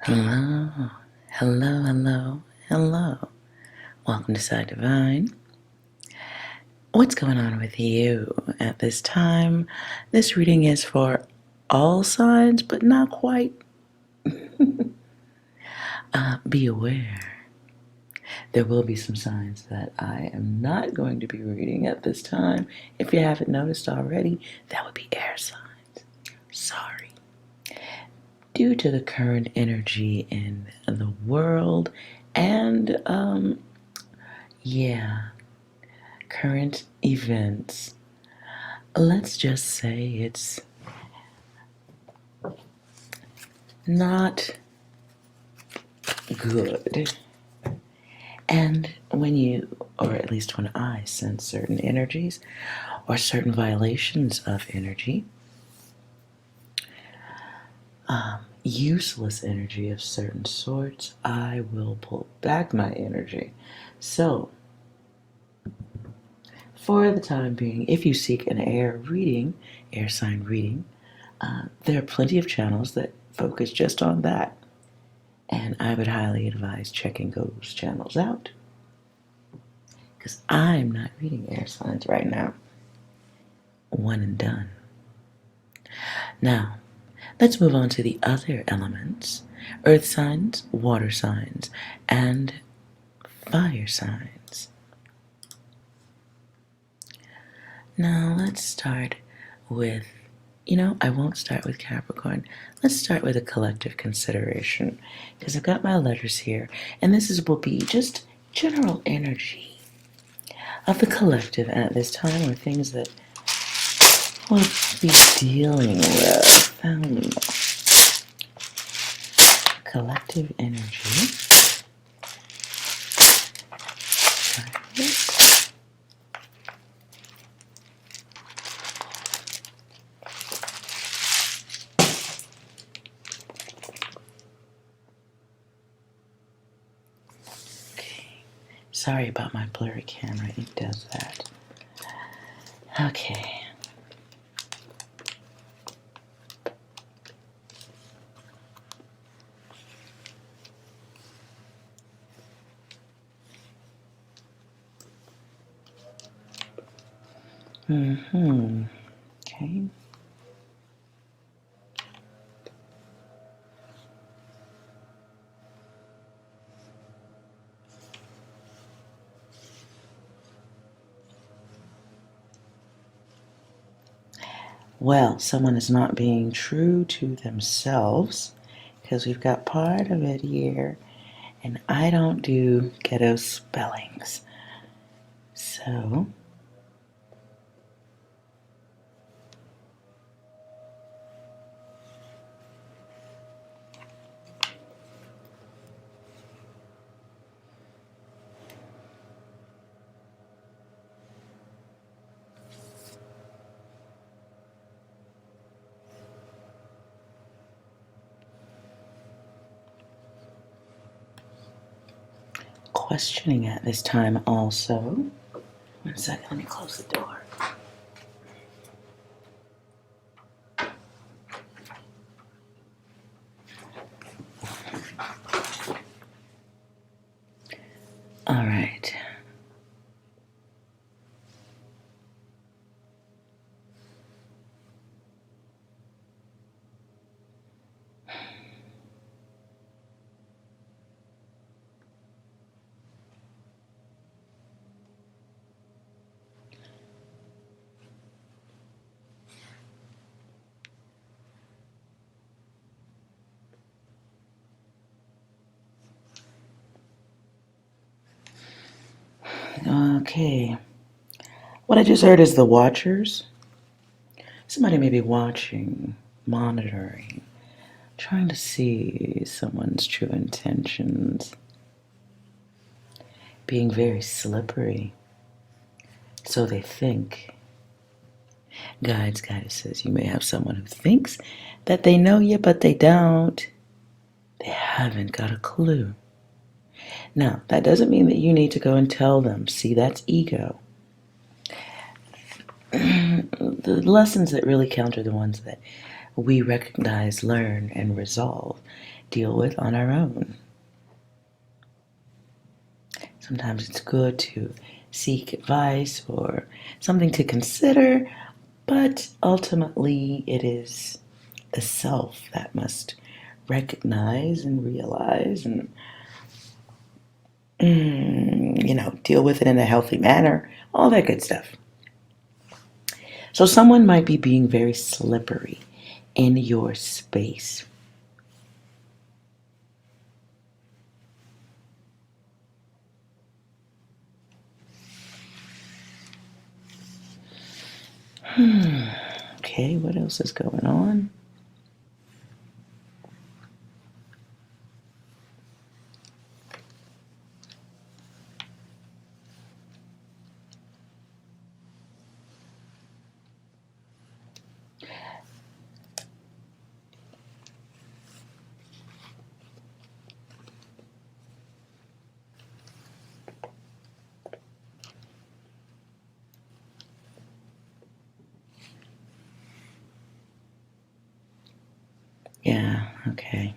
Hello, hello, hello, hello. Welcome to Side Divine. What's going on with you at this time? This reading is for all signs, but not quite. Be aware. There will be some signs that I am not going to be reading at this time. If you haven't noticed already, that would be air signs. Sorry. Due to the current energy in the world and, current events, let's just say it's not good. And when you, or at least when I sense certain energies or certain violations of energy, useless energy of certain sorts, I will pull back my energy. So, for the time being, if you seek an air sign reading, there are plenty of channels that focus just on that. And I would highly advise checking those channels out. Because I'm not reading air signs right now. One and done. Now, let's move on to the other elements. Earth signs, water signs, and fire signs. Now, let's start with, I won't start with Capricorn. Let's start with a collective consideration, because I've got my letters here, and will be just general energy of the collective at this time, or things that we'll be dealing with. Collective energy. Sorry about my blurry camera, it does that. Okay. Okay. Well, someone is not being true to themselves, because we've got part of it here, and I don't do ghetto spellings. So, questioning at this time also. 1 second, let me close the door. All right. Okay. What I just heard is the watchers. Somebody may be watching, monitoring, trying to see someone's true intentions, being very slippery. So they think. Guides, goddesses, you may have someone who thinks that they know you, but they don't. They haven't got a clue. Now, that doesn't mean that you need to go and tell them. See, that's ego. The lessons that really count are the ones that we recognize, learn, and resolve. deal with on our own. Sometimes it's good to seek advice or something to consider, but ultimately it is the self that must recognize and realize and, deal with it in a healthy manner, all that good stuff. So someone might be being very slippery in your space. Okay, what else is going on? Yeah, okay.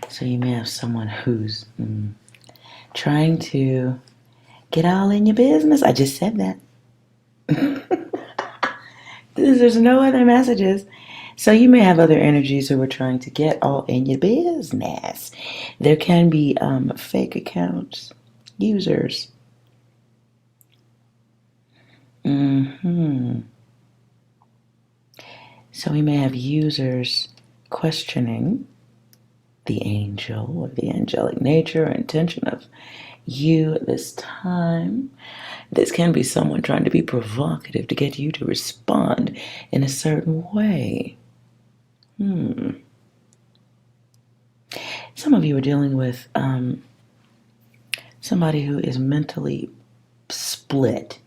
So you may have someone who's trying to get all in your business. I just said that. There's no other messages. So you may have other energies who are trying to get all in your business. There can be fake accounts, users. So we may have users questioning the angel or the angelic nature or intention of you at this time. This can be someone trying to be provocative to get you to respond in a certain way. Some of you are dealing with somebody who is mentally split.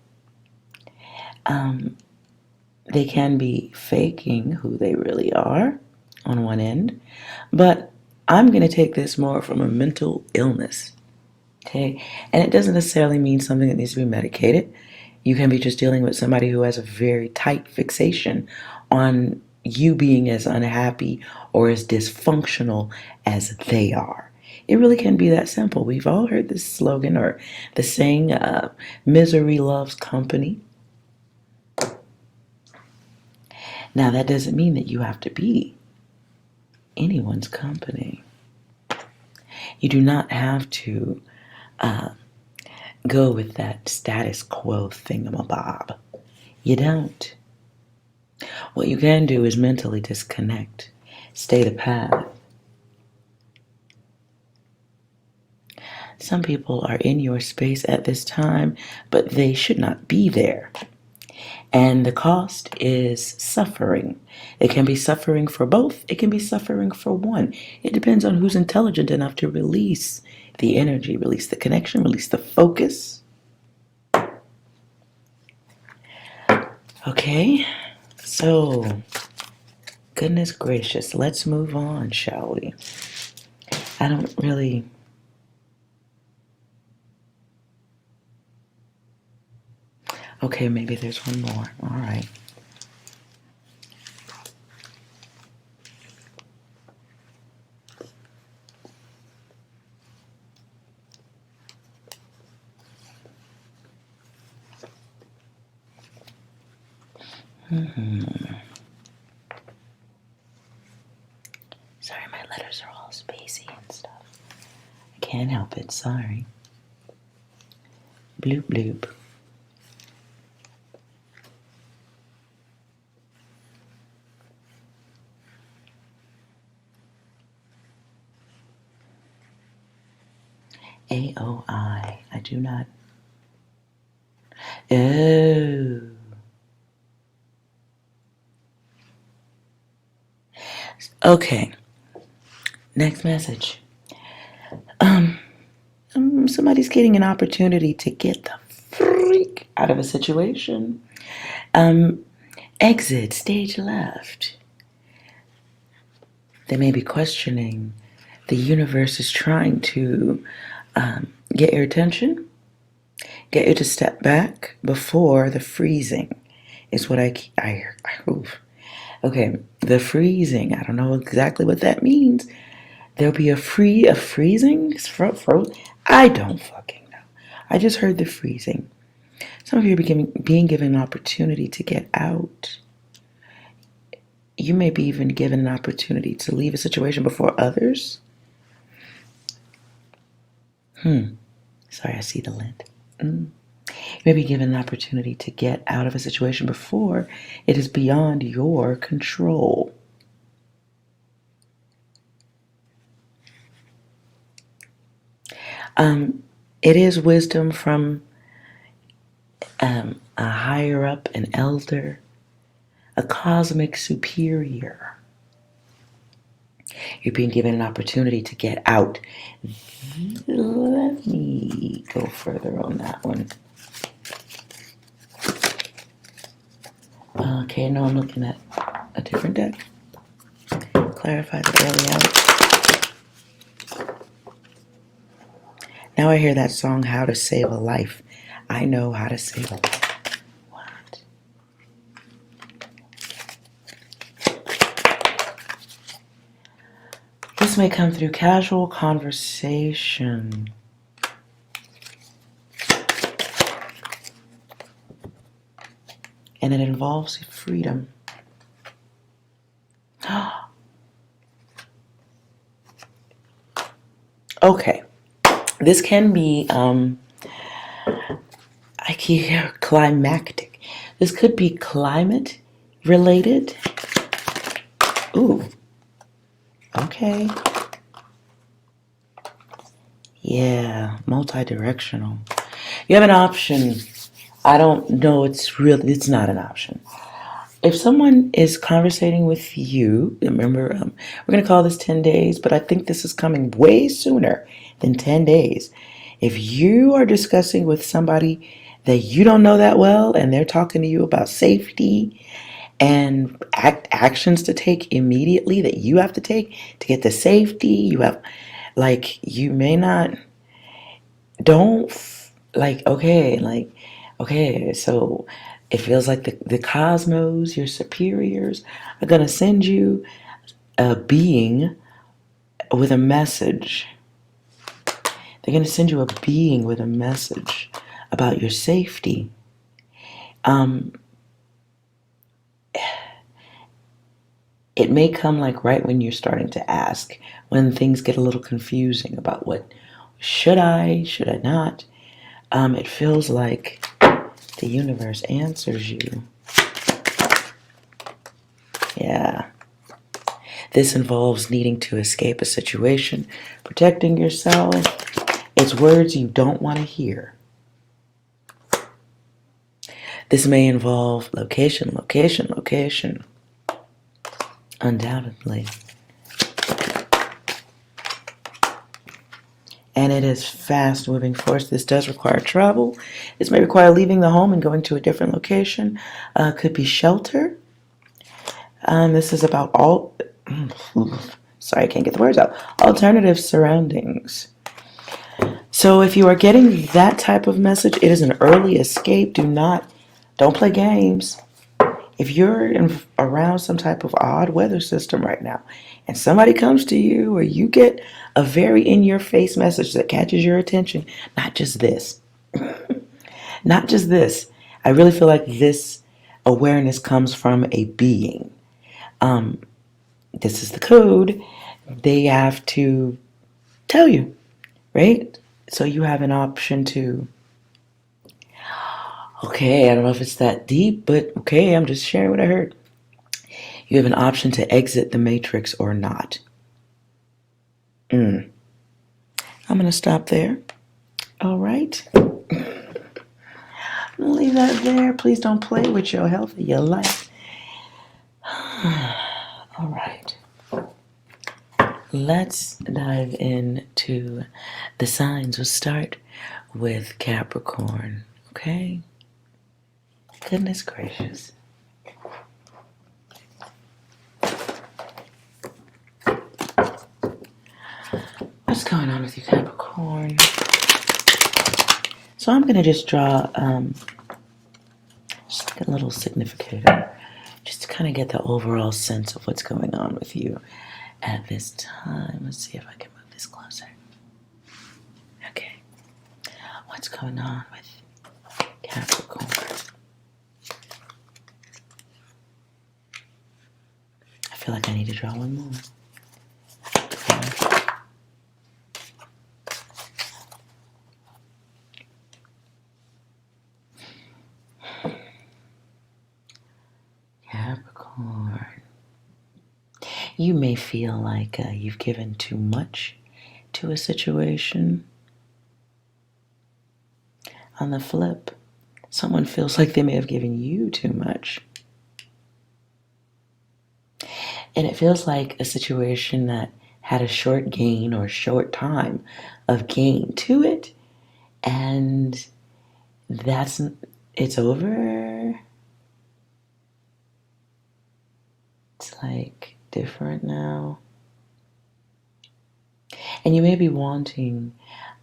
They can be faking who they really are on one end, but I'm going to take this more from a mental illness. Okay, and it doesn't necessarily mean something that needs to be medicated. You can be just dealing with somebody who has a very tight fixation on you being as unhappy or as dysfunctional as they are. It really can be that simple. We've all heard this slogan or the saying, misery loves company. Now, that doesn't mean that you have to be anyone's company. You do not have to go with that status quo thingamabob. You don't. What you can do is mentally disconnect. Stay the path. Some people are in your space at this time, but they should not be there. And the cost is suffering. It can be suffering for both. It can be suffering for one. It depends on who's intelligent enough to release the energy, release the connection, release the focus. Okay, so goodness gracious, let's move on, shall we? I don't really... Okay, maybe there's one more. All right. Sorry, my letters are all spacey and stuff. I can't help it, sorry. Bloop bloop. AOI. I do not... Oh. Okay. Next message. Somebody's getting an opportunity to get the freak out of a situation. Exit, stage left. They may be questioning. The universe is trying to get your attention. Get you to step back before the freezing is what oof. Okay, the freezing. I don't know exactly what that means. There'll be a freezing? I don't fucking know. I just heard the freezing. Some of you are being given an opportunity to get out. You may be even given an opportunity to leave a situation before others. Sorry, I see the lint. You may be given an opportunity to get out of a situation before it is beyond your control. It is wisdom from a higher up, an elder, a cosmic superior. You're being given an opportunity to get out. Let me go further on that one. Okay, no, I'm looking at a different deck. Clarify the early out. Now I hear that song, How to Save a Life. I know how to save a life. What? This may come through casual conversation. And it involves freedom. Okay. This can be, I hear climactic. This could be climate related. Ooh. Okay. Yeah, multi-directional. You have an option. I don't know, it's not an option. If someone is conversating with you, remember, we're going to call this 10 days, but I think this is coming way sooner than 10 days. If you are discussing with somebody that you don't know that well and they're talking to you about safety and actions to take immediately that you have to take to get to safety, you may not, okay, so it feels like the cosmos, your superiors, are going to send you a being with a message. They're going to send you a being with a message about your safety. It may come like right when you're starting to ask, when things get a little confusing about what should I not. It feels like the universe answers you. Yeah. This involves needing to escape a situation, protecting yourself. It's words you don't want to hear. This may involve location. Undoubtedly. And it is fast moving force. This does require travel. This may require leaving the home and going to a different location. Could be shelter. This is about sorry, I can't get the words out. Alternative surroundings. So if you are getting that type of message, it is an early escape. Don't play games. If you're around some type of odd weather system right now, and somebody comes to you, or you get a very in-your-face message that catches your attention, not just this. Not just this. I really feel like this awareness comes from a being. This is the code. They have to tell you, right? So you have an option to, okay, I don't know if it's that deep, but okay, I'm just sharing what I heard. You have an option to exit the matrix or not. I'm going to stop there. All right. I'm going to leave that there. Please don't play with your health or your life. All right. Let's dive into the signs. We'll start with Capricorn. Okay? Goodness gracious. What's going on with you, Capricorn? So I'm going to just draw just like a little significator, just to kind of get the overall sense of what's going on with you at this time. Let's see if I can move this closer. Okay. What's going on with Capricorn? I feel like I need to draw one more. Capricorn. You may feel like you've given too much to a situation. On the flip, someone feels like they may have given you too much. And it feels like a situation that had a short gain or short time of gain to it. And it's over. It's like different now. And you may be wanting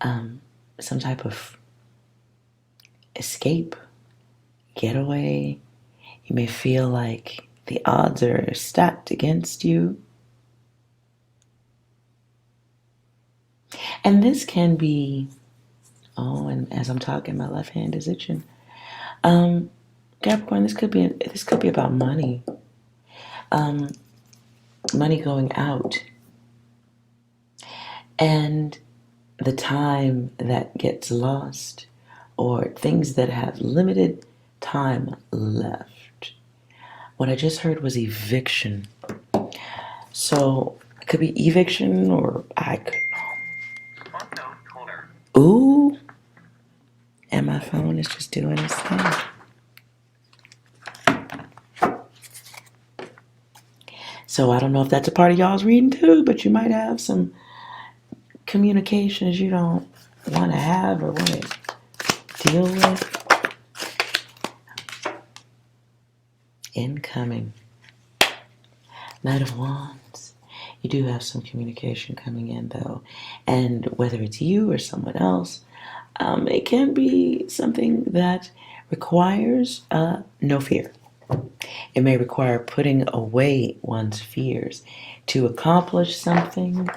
some type of escape, getaway. You may feel like the odds are stacked against you. And this can be, and as I'm talking, my left hand is itching. Capricorn, this could be about money. Money going out. And the time that gets lost, or things that have limited time left. What I just heard was eviction. So it could be eviction, or I could. Ooh. And my phone is just doing its thing. So I don't know if that's a part of y'all's reading too, but you might have some communications you don't want to have or want to deal with. Incoming. Knight of Wands. You do have some communication coming in though. And whether it's you or someone else, it can be something that requires no fear. It may require putting away one's fears to accomplish something,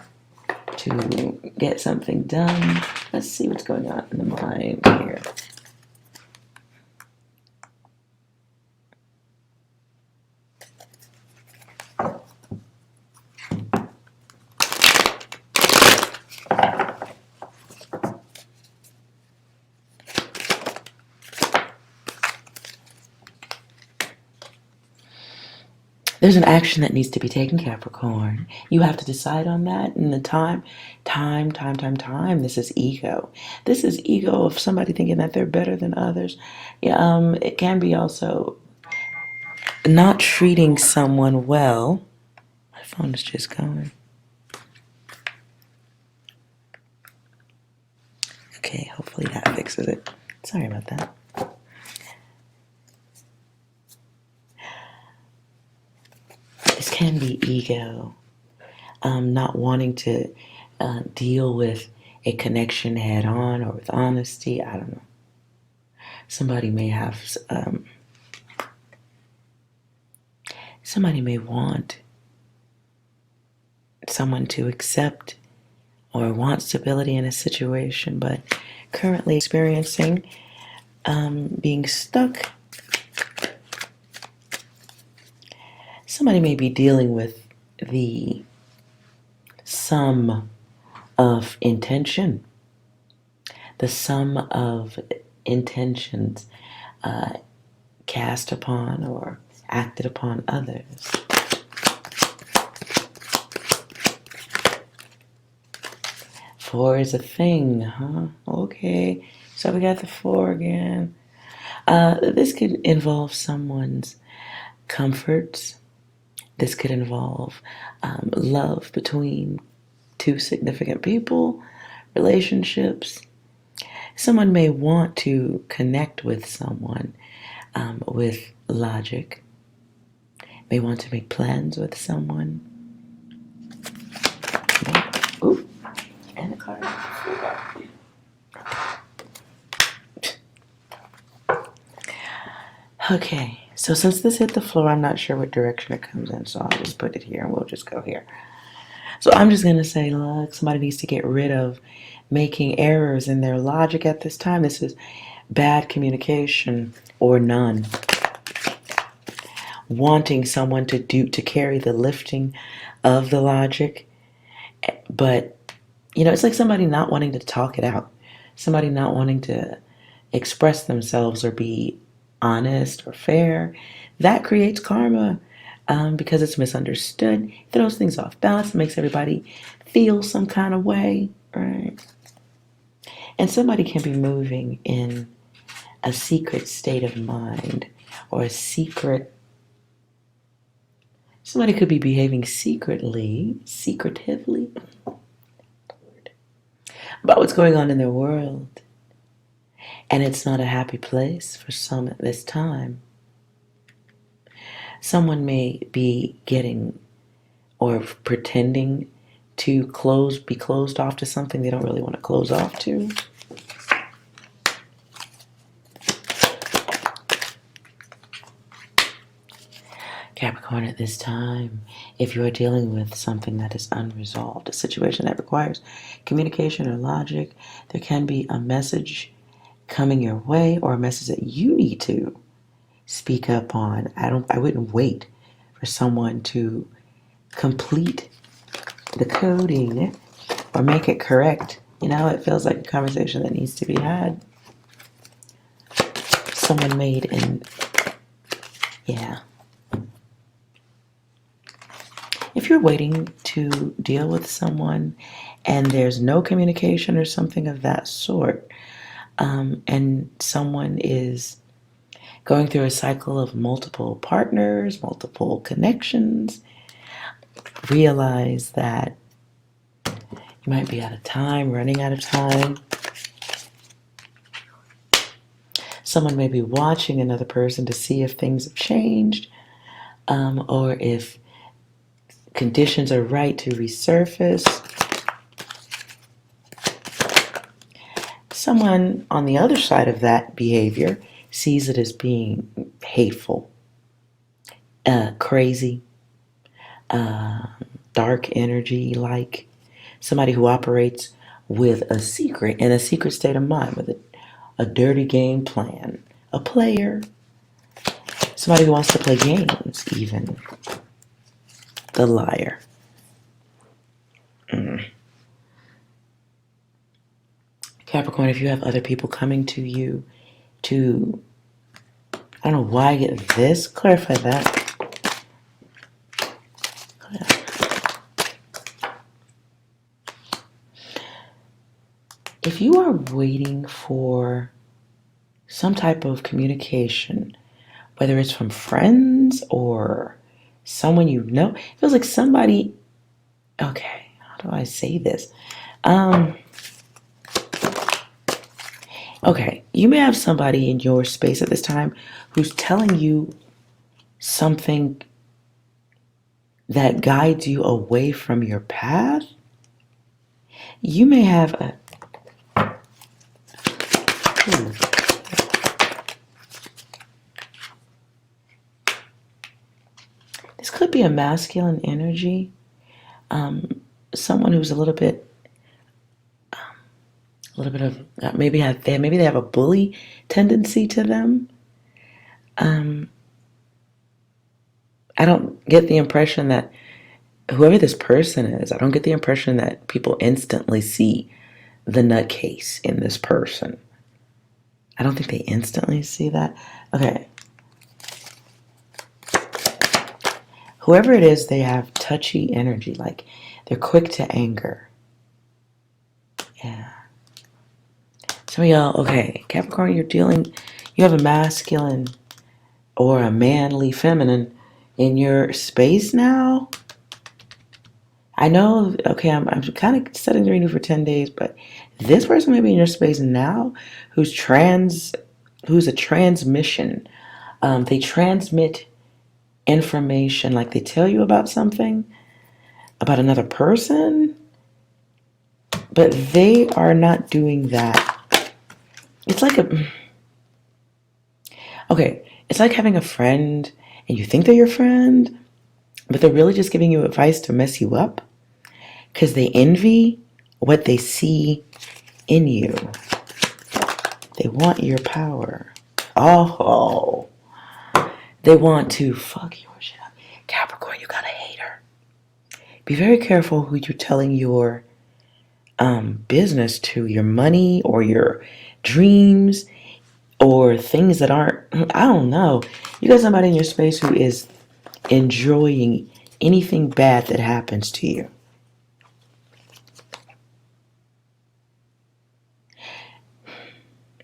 to get something done. Let's see what's going on in the mind here. There's an action that needs to be taken, Capricorn. You have to decide on that. And the time. This is ego. This is ego of somebody thinking that they're better than others. It can be also not treating someone well. My phone is just going. Okay, hopefully that fixes it. Sorry about that. This can be ego, not wanting to deal with a connection head on or with honesty. I don't know. Somebody may want someone to accept or want stability in a situation, but currently experiencing being stuck. Somebody may be dealing with the sum of intention, the sum of intentions cast upon or acted upon others. Four is a thing, huh? Okay, so we got the four again. This could involve someone's comforts. This could involve love between two significant people, relationships. Someone may want to connect with someone with logic, may want to make plans with someone. Ooh, and a card. Okay, so since this hit the floor, I'm not sure what direction it comes in, so I'll just put it here and we'll just go here. So I'm just going to say, look, somebody needs to get rid of making errors in their logic at this time. This is bad communication or none. Wanting someone to carry the lifting of the logic, but it's like somebody not wanting to talk it out, somebody not wanting to express themselves or be honest or fair. That creates karma, because it's misunderstood, throws things off balance, makes everybody feel some kind of way, right? And somebody can be moving in a secret state of mind, or somebody could be behaving secretively about what's going on in their world. And it's not a happy place for some at this time. Someone may be getting or pretending to be closed off to something they don't really want to close off to. Capricorn, at this time, if you are dealing with something that is unresolved, a situation that requires communication or logic, there can be a message coming your way or a message that you need to speak up on. I wouldn't wait for someone to complete the coding or make it correct. It feels like a conversation that needs to be had. Someone made If you're waiting to deal with someone and there's no communication or something of that sort, and someone is going through a cycle of multiple partners, multiple connections, realize that you might be out of time, running out of time. Someone may be watching another person to see if things have changed, or if conditions are right to resurface. Someone on the other side of that behavior sees it as being hateful, crazy, dark energy, like somebody who operates with a secret, in a secret state of mind, with a dirty game plan, a player, somebody who wants to play games, even the liar. Capricorn, if you have other people coming to you to, I don't know why I get this, clarify that. If you are waiting for some type of communication, whether it's from friends or someone you know, it feels like somebody, okay, how do I say this? Okay, you may have somebody in your space at this time who's telling you something that guides you away from your path. You may have this could be a masculine energy. Someone who's a little bit of maybe they have a bully tendency to them. I don't get the impression that whoever this person is, I don't get the impression that people instantly see the nutcase in this person. I don't think they instantly see that. Okay. Whoever it is, they have touchy energy, like they're quick to anger. Yeah. Some of y'all, okay, Capricorn, you have a masculine or a manly feminine in your space now. I know, okay, I'm kind of setting the reading for 10 days, but this person may be in your space now who's a transmission. They transmit information, like they tell you about something, about another person, but they are not doing that. It's like okay, It's like having a friend and you think they're your friend, but they're really just giving you advice to mess you up because they envy what they see in you. They want your power. Oh, they want to fuck your shit up. Capricorn, you got a hater. Be very careful who you're telling your business to, your money or your dreams or things that aren't, I don't know. You got somebody in your space who is enjoying anything bad that happens to you.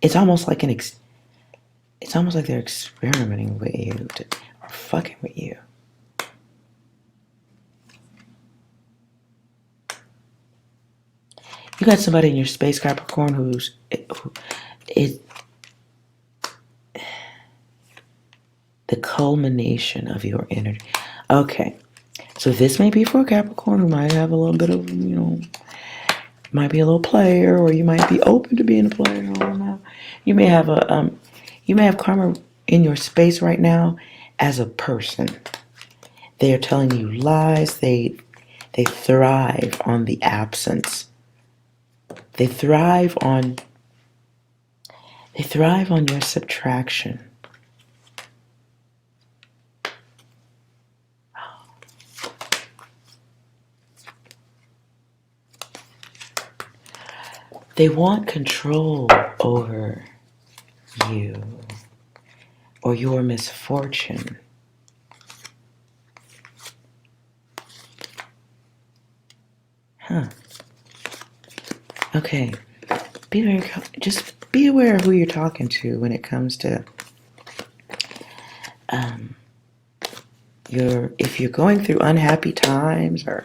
It's almost like it's almost like they're experimenting with you or fucking with you. You got somebody in your space, Capricorn, who is the culmination of your energy. Okay, so this may be for a Capricorn who might have a little bit of, might be a little player, or you might be open to being a player. I don't know. You may have karma in your space right now as a person. They are telling you lies. They thrive on the absence. They thrive on your subtraction. They want control over you or your misfortune. Okay. Just be aware of who you're talking to when it comes to if you're going through unhappy times or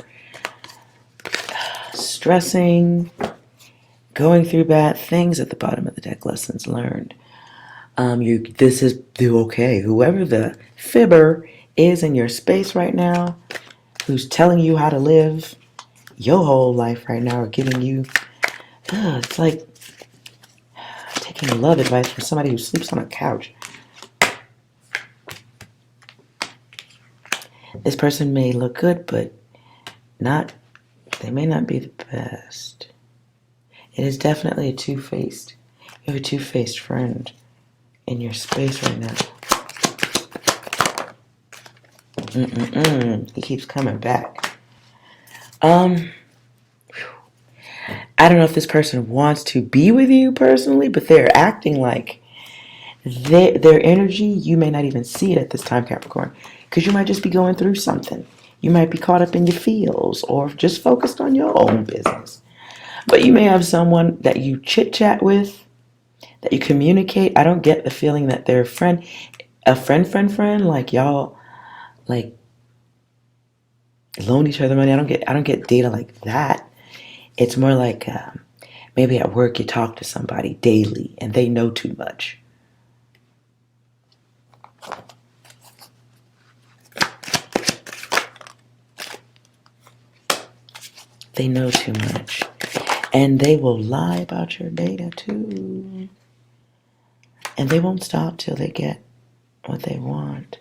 stressing, going through bad things. At the bottom of the deck, lessons learned. This is okay. Whoever the fibber is in your space right now, who's telling you how to live your whole life right now, or giving you, it's like taking love advice from somebody who sleeps on a couch. This person may look good, but they may not be the best. It is definitely a two-faced. You have a two-faced friend in your space right now. He keeps coming back. I don't know if this person wants to be with you personally, but they're acting like their energy, you may not even see it at this time, Capricorn, because you might just be going through something. You might be caught up in your feels or just focused on your own business. But you may have someone that you chit-chat with, that you communicate. I don't get the feeling that they're a friend, like y'all, like, loan each other money. I don't get data like that. It's more like maybe at work you talk to somebody daily and they know too much. They know too much. And they will lie about your data too. And they won't stop till they get what they want.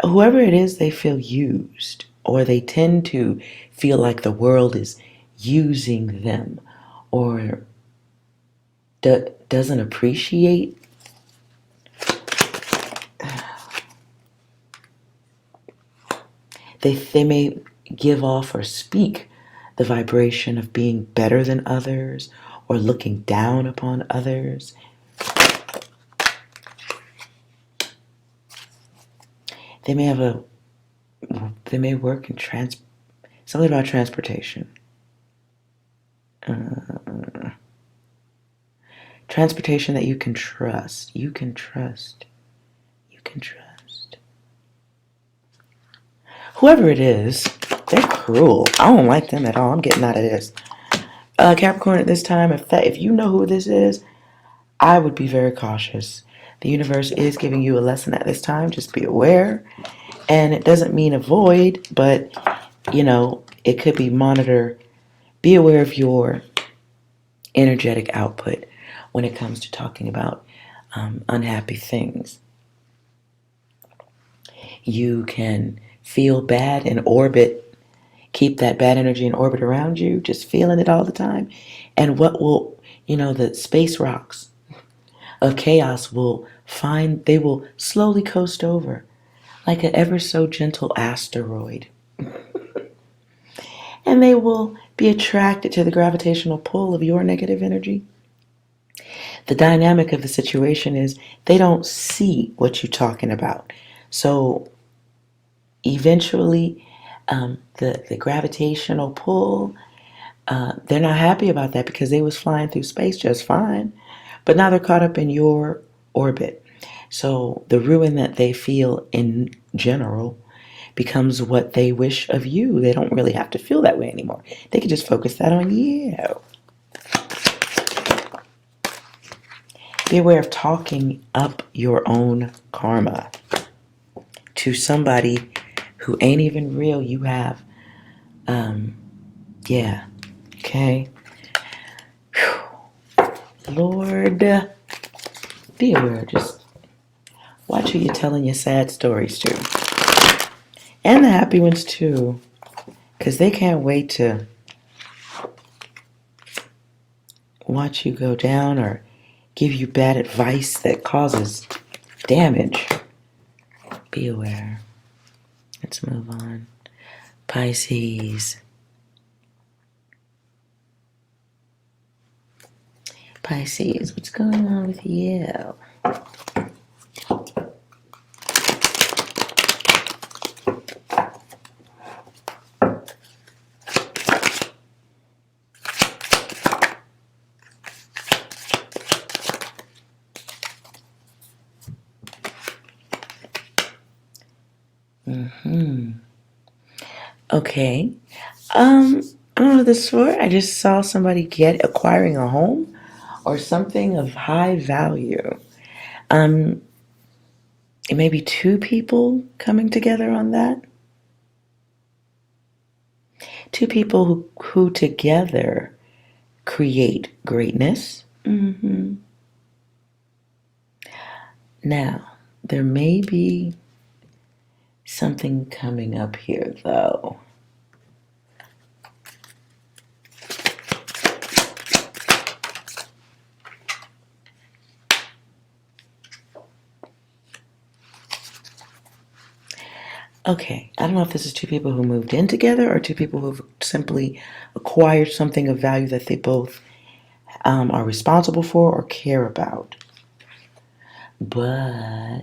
Whoever it is, they feel used, or they tend to feel like the world is using them, or doesn't appreciate. They may give off or speak the vibration of being better than others or looking down upon others. They may work in something about transportation. Transportation that you can trust. You can trust. Whoever it is, they're cruel. I don't like them at all. I'm getting out of this. Capricorn, at this time, if you know who this is, I would be very cautious. The universe is giving you a lesson at this time. Just be aware. And it doesn't mean avoid, but, it could be monitor. Be aware of your energetic output when it comes to talking about unhappy things. You can feel bad in orbit, keep that bad energy in orbit around you, just feeling it all the time. And what will, the space rocks of chaos they will slowly coast over like an ever so gentle asteroid. And they will be attracted to the gravitational pull of your negative energy. The dynamic of the situation is they don't see what you're talking about. So eventually, the gravitational pull, they're not happy about that because they was flying through space just fine. But now they're caught up in your orbit. So the ruin that they feel in general becomes what they wish of you. They don't really have to feel that way anymore. They can just focus that on you. Be aware of talking up your own karma to somebody who ain't even real. You have, okay. Whew. Lord, be aware. Just watch who you're telling your sad stories to. And the happy ones too. Because they can't wait to watch you go down or give you bad advice that causes damage. Be aware. Let's move on. Pisces. Pisces, what's going on with you? Okay. I don't know this for. I just saw somebody acquiring a home or something of high value. It may be two people coming together on that. Two people who together create greatness. Now, there may be something coming up here, though. Okay, I don't know if this is two people who moved in together or two people who've simply acquired something of value that they both are responsible for or care about. But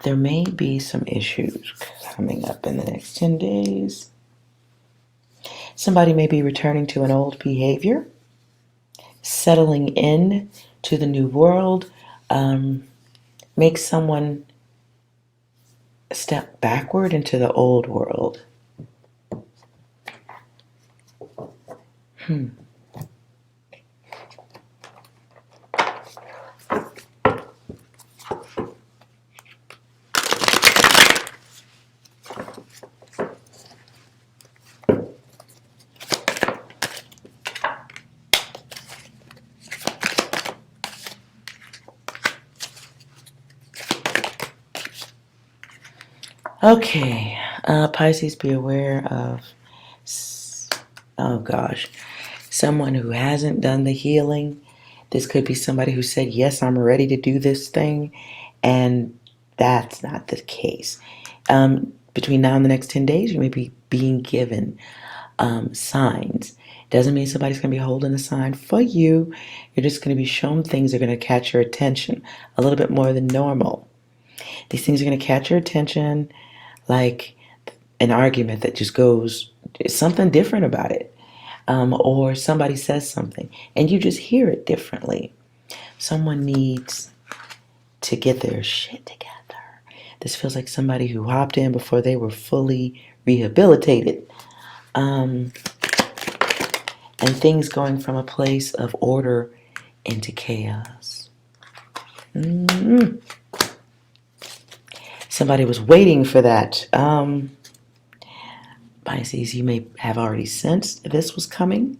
there may be some issues coming up in the next 10 days. Somebody may be returning to an old behavior, settling in to the new world, make someone step backward into the old world. Okay, Pisces, be aware of, someone who hasn't done the healing. This could be somebody who said, yes, I'm ready to do this thing, and that's not the case. Between now and the next 10 days, you may be being given signs. Doesn't mean somebody's going to be holding a sign for you. You're just going to be shown things that are going to catch your attention a little bit more than normal. These things are going to catch your attention, like an argument that just goes, something different about it. Or somebody says something and you just hear it differently. Someone needs to get their shit together. This feels like somebody who hopped in before they were fully rehabilitated. And things going from a place of order into chaos. Somebody was waiting for that. Pisces, you may have already sensed this was coming,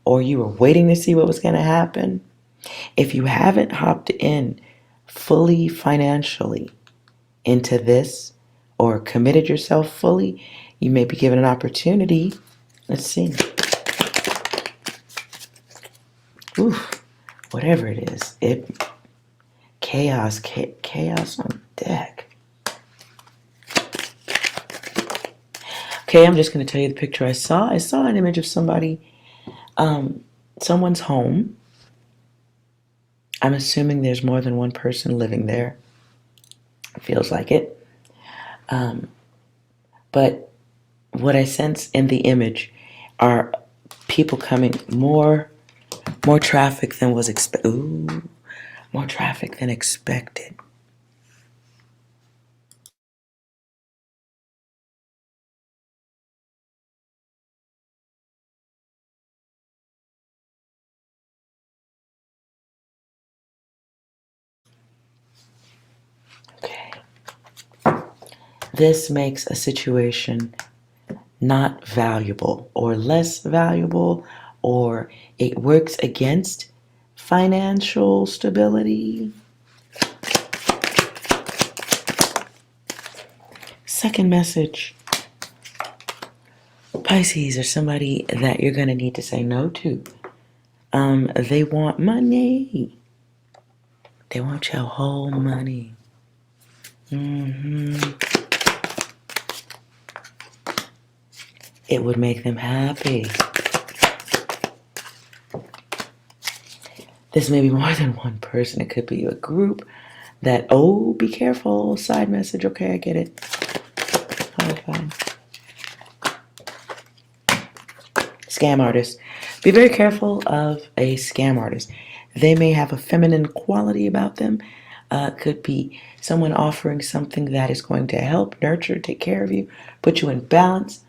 or you were waiting to see what was going to happen. If you haven't hopped in fully financially, into this or committed yourself fully, you may be given an opportunity. Let's see. Oof, whatever it is, chaos on deck. Okay, I'm just going to tell you the picture I saw. I saw an image of somebody, someone's home. I'm assuming there's more than one person living there. It feels like it. But what I sense in the image are people coming, more traffic than was expected. Ooh, more traffic than expected. Okay. This makes a situation not valuable or less valuable, or it works against financial stability. Second message, Pisces are somebody that you're going to need to say no to. They want money. They want your whole money. It would make them happy. This may be more than one person. It could be a group that, oh, be careful. Side message. Okay, I get it. All right, fine. Scam artist. Be very careful of a scam artist. They may have a feminine quality about them. Could be someone offering something that is going to help, nurture, take care of you, put you in balance.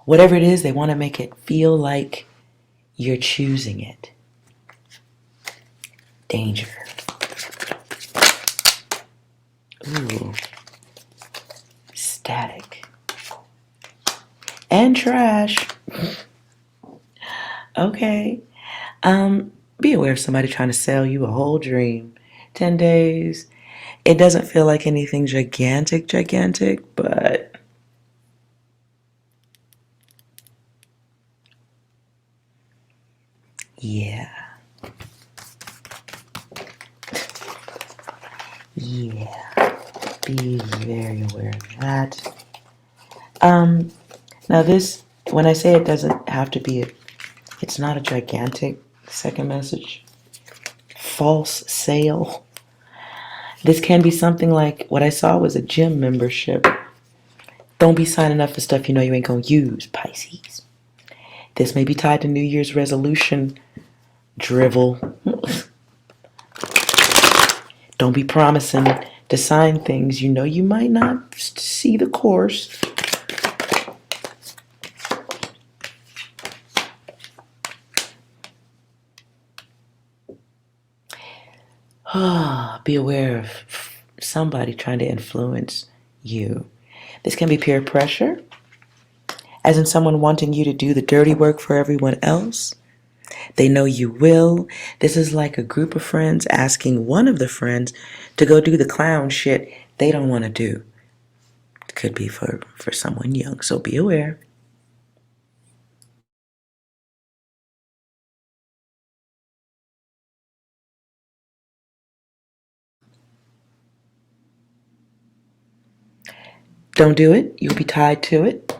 Whatever it is, they want to make it feel like you're choosing it. Danger. Ooh. Static. And trash. Okay. Be aware of somebody trying to sell you a whole dream. 10 days. It doesn't feel like anything gigantic, but yeah. Be very aware of that. Now this, when I say it doesn't have to be, it's not a gigantic second message. False sale. This can be something like what I saw was a gym membership. Don't be signing up for stuff you know you ain't gonna use, Pisces. This may be tied to New Year's resolution drivel. Don't be promising to sign things you know you might not see the course. Be aware of somebody trying to influence you. This can be peer pressure, as in someone wanting you to do the dirty work for everyone else. They know you will. This is like a group of friends asking one of the friends to go do the clown shit they don't want to do. It could be for someone young, so be aware. Don't do it. You'll be tied to it.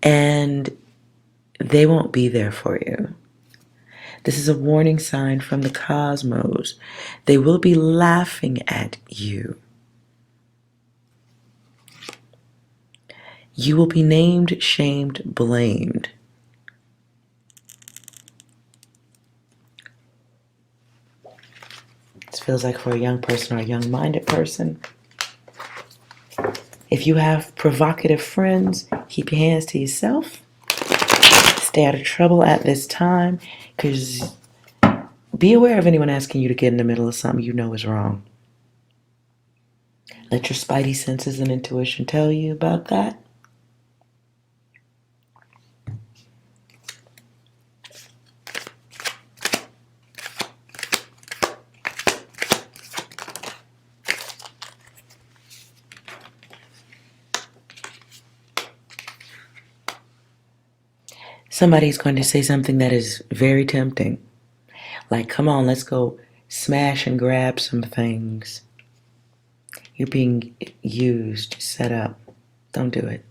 And they won't be there for you. This is a warning sign from the cosmos. They will be laughing at you. You will be named, shamed, blamed. This feels like for a young person or a young-minded person. If you have provocative friends, keep your hands to yourself. Stay out of trouble at this time, because be aware of anyone asking you to get in the middle of something you know is wrong. Let your spidey senses and intuition tell you about that. Somebody's going to say something that is very tempting. Like, come on, let's go smash and grab some things. You're being used, set up. Don't do it.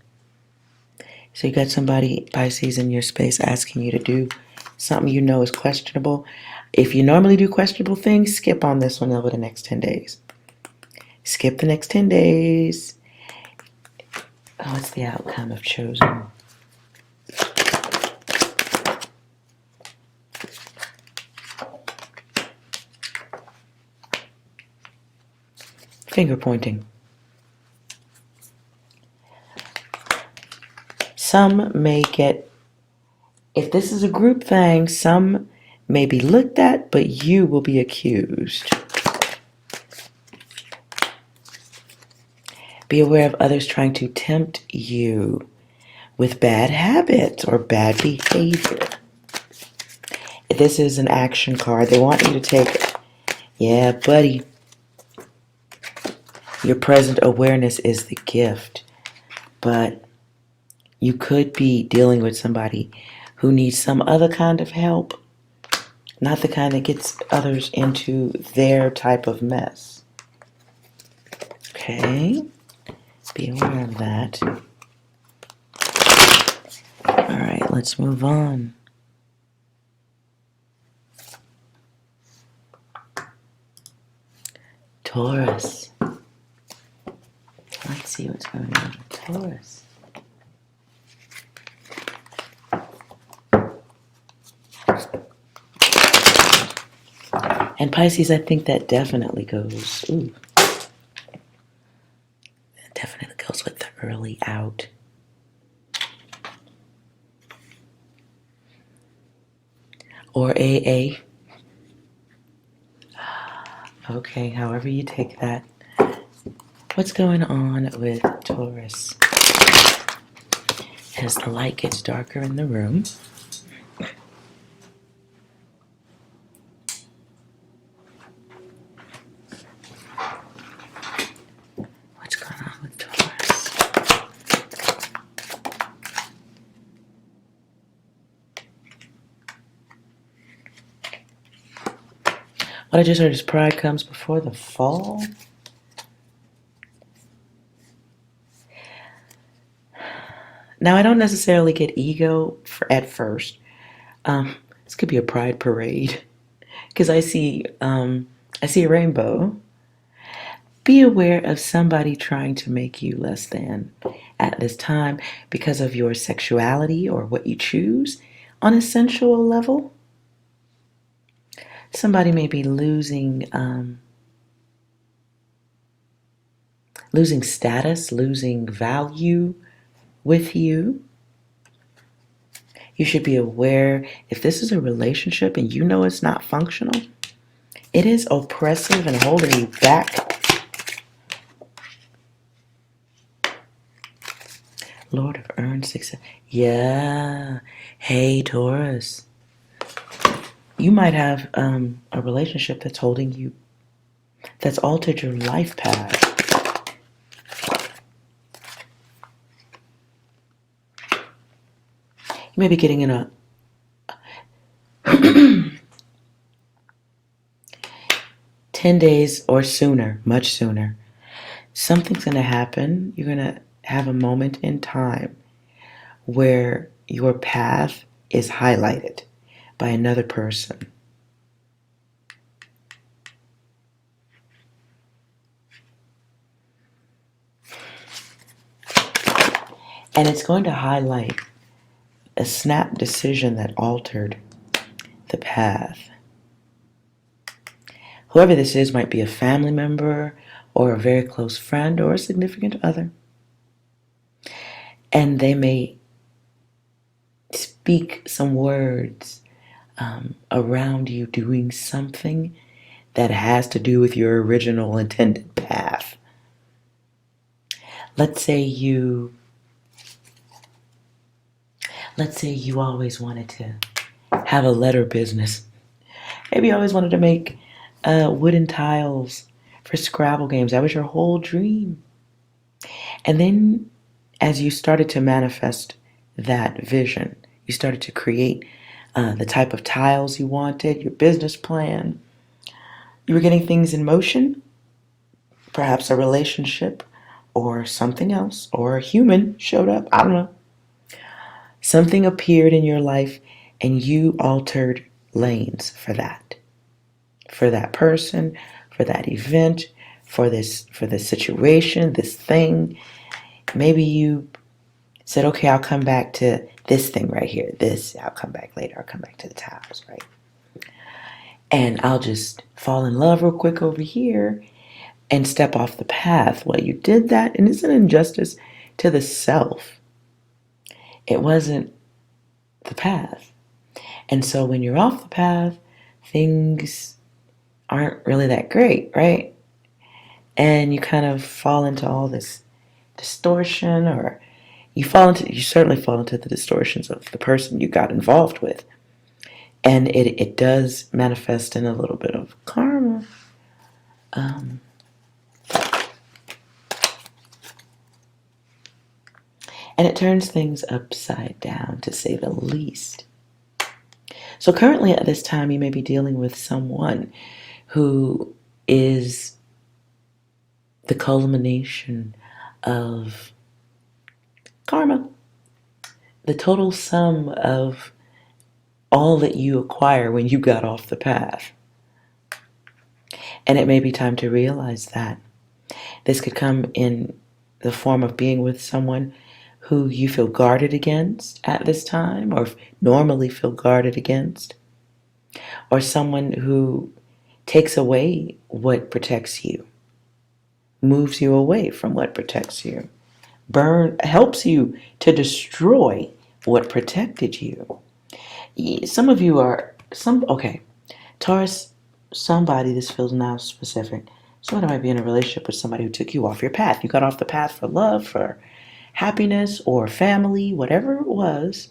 So you got somebody, Pisces, in your space asking you to do something you know is questionable. If you normally do questionable things, skip on this one over the next 10 days. Skip the next 10 days. Oh, what's the outcome of chosen? Finger pointing. Some may get, if this is a group thing, some may be looked at, but you will be accused. Be aware of others trying to tempt you with bad habits or bad behavior. If this is an action card, they want you to take it. Yeah, buddy. Your present awareness is the gift, but you could be dealing with somebody who needs some other kind of help, not the kind that gets others into their type of mess. Okay, be aware of that. All right, let's move on. Taurus. Let's see what's going on with Taurus. And Pisces, I think that definitely goes, that definitely goes with the early out. Or AA. Okay, however you take that. What's going on with Taurus? As the light gets darker in the room, what's going on with Taurus? What I just heard is pride comes before the fall. Now, I don't necessarily get ego at first. This could be a pride parade because I see a rainbow. Be aware of somebody trying to make you less than at this time because of your sexuality or what you choose on a sensual level. Somebody may be losing status, losing value with you. You should be aware if this is a relationship and you know it's not functional, it is oppressive and holding you back. Lord of earned success. Yeah. Hey, Taurus. You might have a relationship that's holding you, that's altered your life path. You may be getting in a 10 days or sooner, much sooner. Something's going to happen. You're going to have a moment in time where your path is highlighted by another person. And it's going to highlight a snap decision that altered the path. Whoever this is might be a family member or a very close friend or a significant other. And they may speak some words around you doing something that has to do with your original intended path. Let's say you always wanted to have a letter business. Maybe you always wanted to make wooden tiles for Scrabble games. That was your whole dream. And then as you started to manifest that vision, You started to create the type of tiles you wanted, your business plan. You were getting things in motion, perhaps a relationship or something else, or a human showed up. I don't know. Something appeared in your life and you altered lanes for that. For that person, for that event, for this situation, this thing. Maybe you said, okay, I'll come back to this thing right here. I'll come back later. I'll come back to the tiles, right? And I'll just fall in love real quick over here and step off the path. Well, you did that, and it's an injustice to the self. It wasn't the path. And so when you're off the path, things aren't really that great, right? And you kind of fall into all this distortion, or you certainly fall into the distortions of the person you got involved with. And it does manifest in a little bit of karma. And it turns things upside down, to say the least. So currently at this time, you may be dealing with someone who is the culmination of karma, the total sum of all that you acquire when you got off the path. And it may be time to realize that. This could come in the form of being with someone who you feel guarded against at this time, or normally feel guarded against, or someone who takes away what protects you, moves you away from what protects you, helps you to destroy what protected you. Some of you are, Taurus, somebody, this feels now specific. Somebody might be in a relationship with somebody who took you off your path. You got off the path for love, for happiness, or family, whatever it was.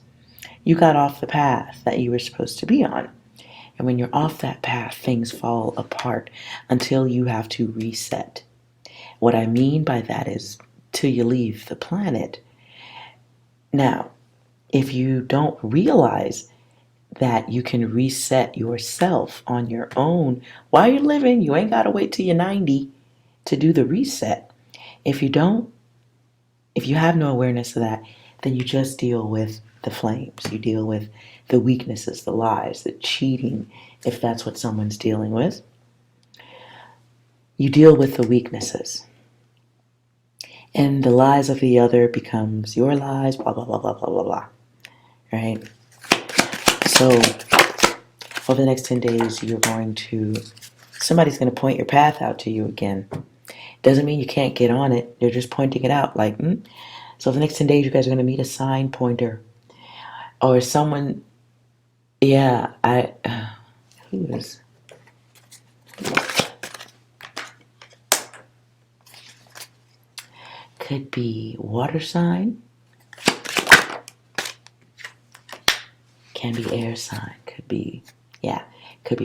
You got off the path that you were supposed to be on. And when you're off that path, things fall apart until you have to reset. What I mean by that is till you leave the planet. Now, if you don't realize that you can reset yourself on your own while you're living, you ain't got to wait till you're 90 to do the reset. If you have no awareness of that, then you just deal with the flames. You deal with the weaknesses, the lies, the cheating, if that's what someone's dealing with. You deal with the weaknesses. And the lies of the other becomes your lies, blah, blah, blah, blah, blah, blah, blah. Right? So, over the next 10 days, somebody's going to point your path out to you again. Doesn't mean you can't get on it. They're just pointing it out like, So for the next 10 days, you guys are going to meet a sign pointer. Or someone, who is? Could be water sign. Can be air sign. Could be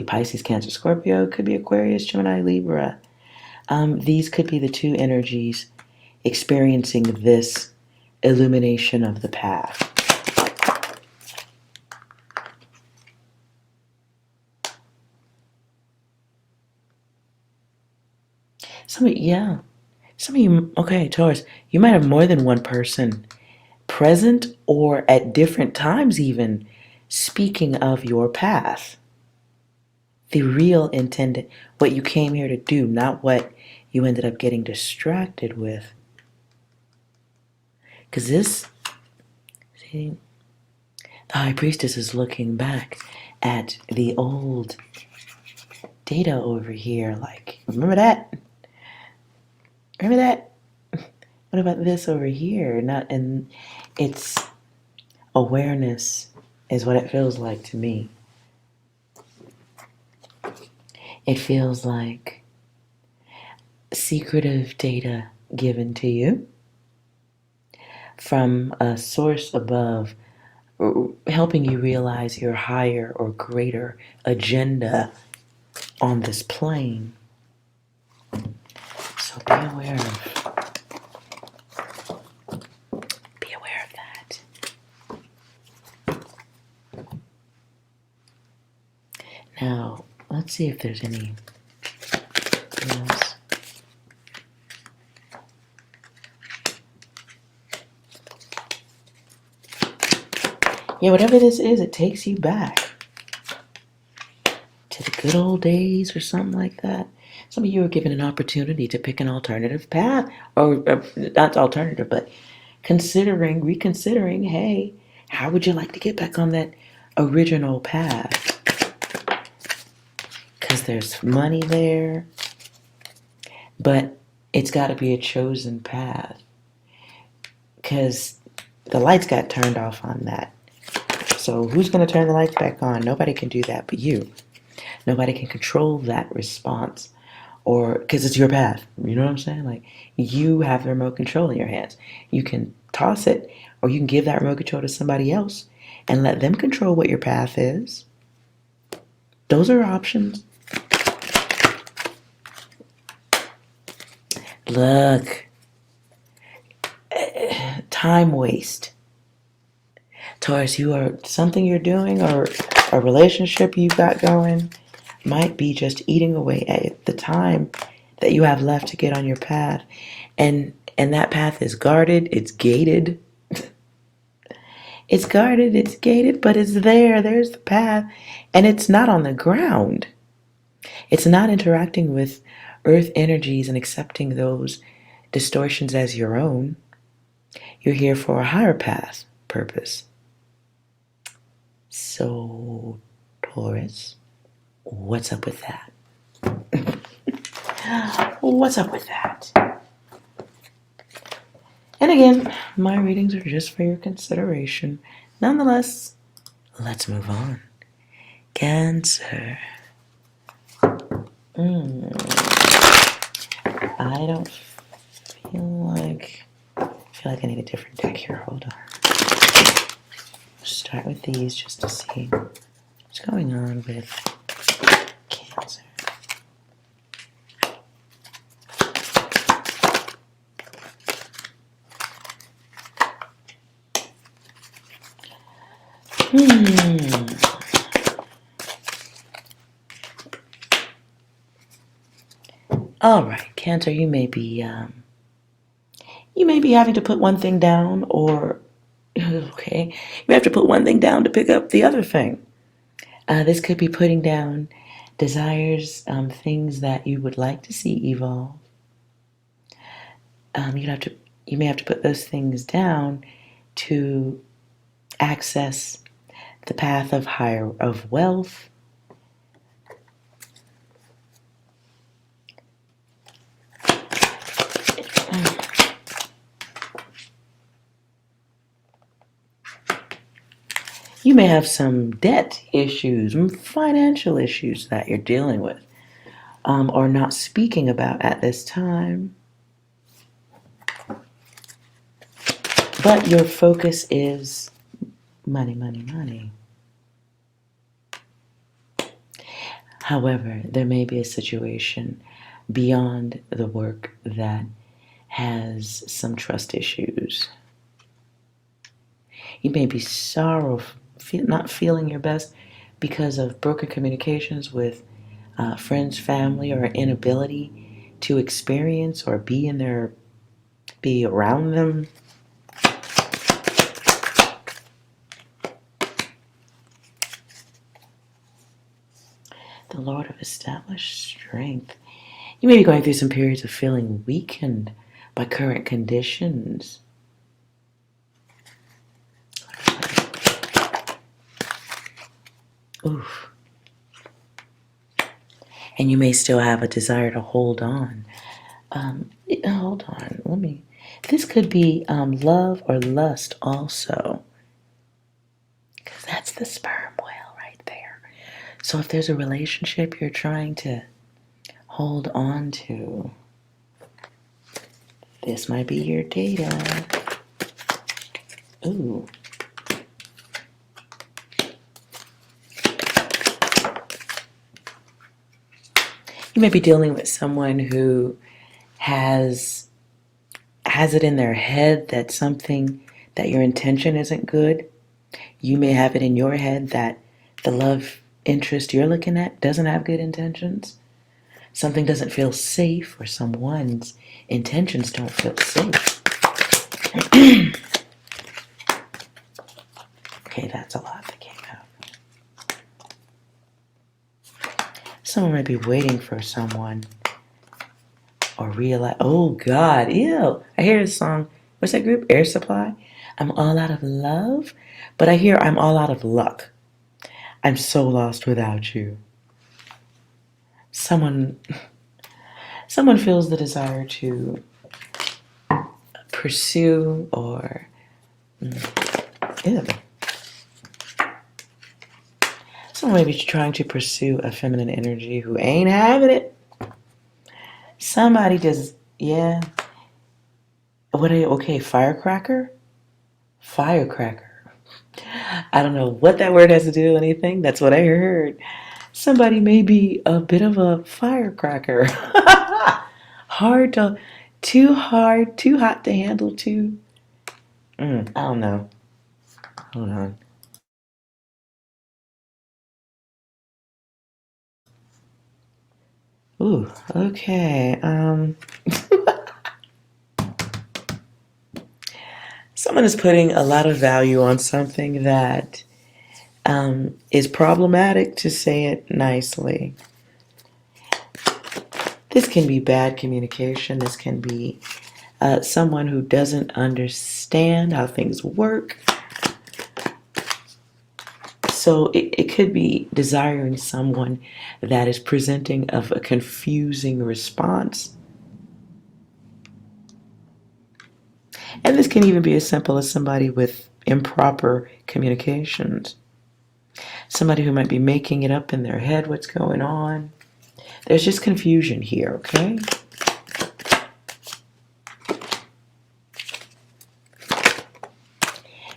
Pisces, Cancer, Scorpio. Could be Aquarius, Gemini, Libra. These could be the two energies experiencing this illumination of the path. Some of you, okay, Taurus, you might have more than one person present or at different times even speaking of your path. The real intended, what you came here to do, not what you ended up getting distracted with. Because the High Priestess is looking back at the old data over here, like, remember that? Remember that? What about this over here? And it's awareness is what it feels like to me. It feels like secretive data given to you from a source above, helping you realize your higher or greater agenda on this plane. So be aware of that. see if there's any else. Yeah, whatever this is, it takes you back to the good old days or something like that. Some of you are given an opportunity to pick an alternative path, or not alternative, but reconsidering, hey, how would you like to get back on that original path? Because there's money there, but it's got to be a chosen path. Because the lights got turned off on that. So who's going to turn the lights back on? Nobody can do that but you. Nobody can control that response, or because it's your path. You know what I'm saying? Like, you have the remote control in your hands. You can toss it, or you can give that remote control to somebody else and let them control what your path is. Those are options. Look, time waste. Taurus, something you're doing, or a relationship you've got going might be just eating away at the time that you have left to get on your path. And that path is guarded, it's gated. It's guarded, it's gated, but it's there. There's the path. And it's not on the ground. It's not interacting with earth energies and accepting those distortions as your own. You're here for a higher path purpose. So, Taurus, what's up with that? What's up with that? And again, my readings are just for your consideration. Nonetheless, let's move on. Cancer. I don't feel like... I feel like I need a different deck here. Hold on. Start with these just to see what's going on with Cancer. All right, Cancer, you may be having to put one thing down, or okay, you have to put one thing down to pick up the other thing. This could be putting down desires, things that you would like to see evolve. You may have to put those things down to access the path of wealth. You may have some debt issues, financial issues that you're dealing with, or not speaking about at this time. But your focus is money, money, money. However, there may be a situation beyond the work that has some trust issues. You may be sorrowful, not feeling your best because of broken communications with friends, family, or inability to experience or be around them. The Lord of established strength. You may be going through some periods of feeling weakened by current conditions. Oof. And you may still have a desire to hold on. Hold on. This could be love or lust also. Because that's the sperm whale right there. So if there's a relationship you're trying to hold on to, this might be your data. Ooh. You may be dealing with someone who has it in their head that your intention isn't good. You may have it in your head that the love interest you're looking at doesn't have good intentions. Something doesn't feel safe, or someone's intentions don't feel safe. Okay, that's a lot that came out. Someone might be waiting for someone, or realize, oh God, ew. I hear this song. What's that group? Air Supply? I'm all out of love, but I hear I'm all out of luck. I'm so lost without you. Someone feels the desire to pursue, or someone may be trying to pursue a feminine energy who ain't having it. Somebody just, yeah. What are you, okay, firecracker? Firecracker. I don't know what that word has to do with anything. That's what I heard. Somebody may be a bit of a firecracker. Too hard, too hot to handle, I don't know. Hold on. Ooh, okay. Someone is putting a lot of value on something that is problematic, to say it nicely. This can be bad communication. This can be someone who doesn't understand how things work. So it could be desiring someone that is presenting of a confusing response. And this can even be as simple as somebody with improper communications. Somebody who might be making it up in their head what's going on. There's just confusion here, okay?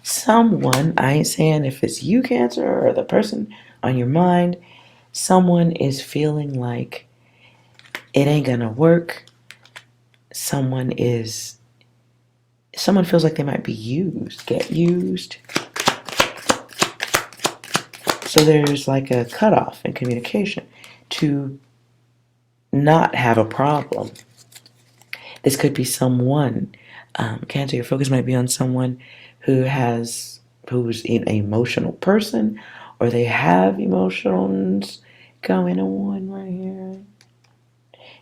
Someone, I ain't saying if it's you, Cancer, or the person on your mind, someone is feeling like it ain't gonna work. Someone feels like they might be used, get used. So there's like a cutoff in communication to not have a problem. This could be someone, Cancer, your focus might be on someone who's an emotional person, or they have emotions going on right here.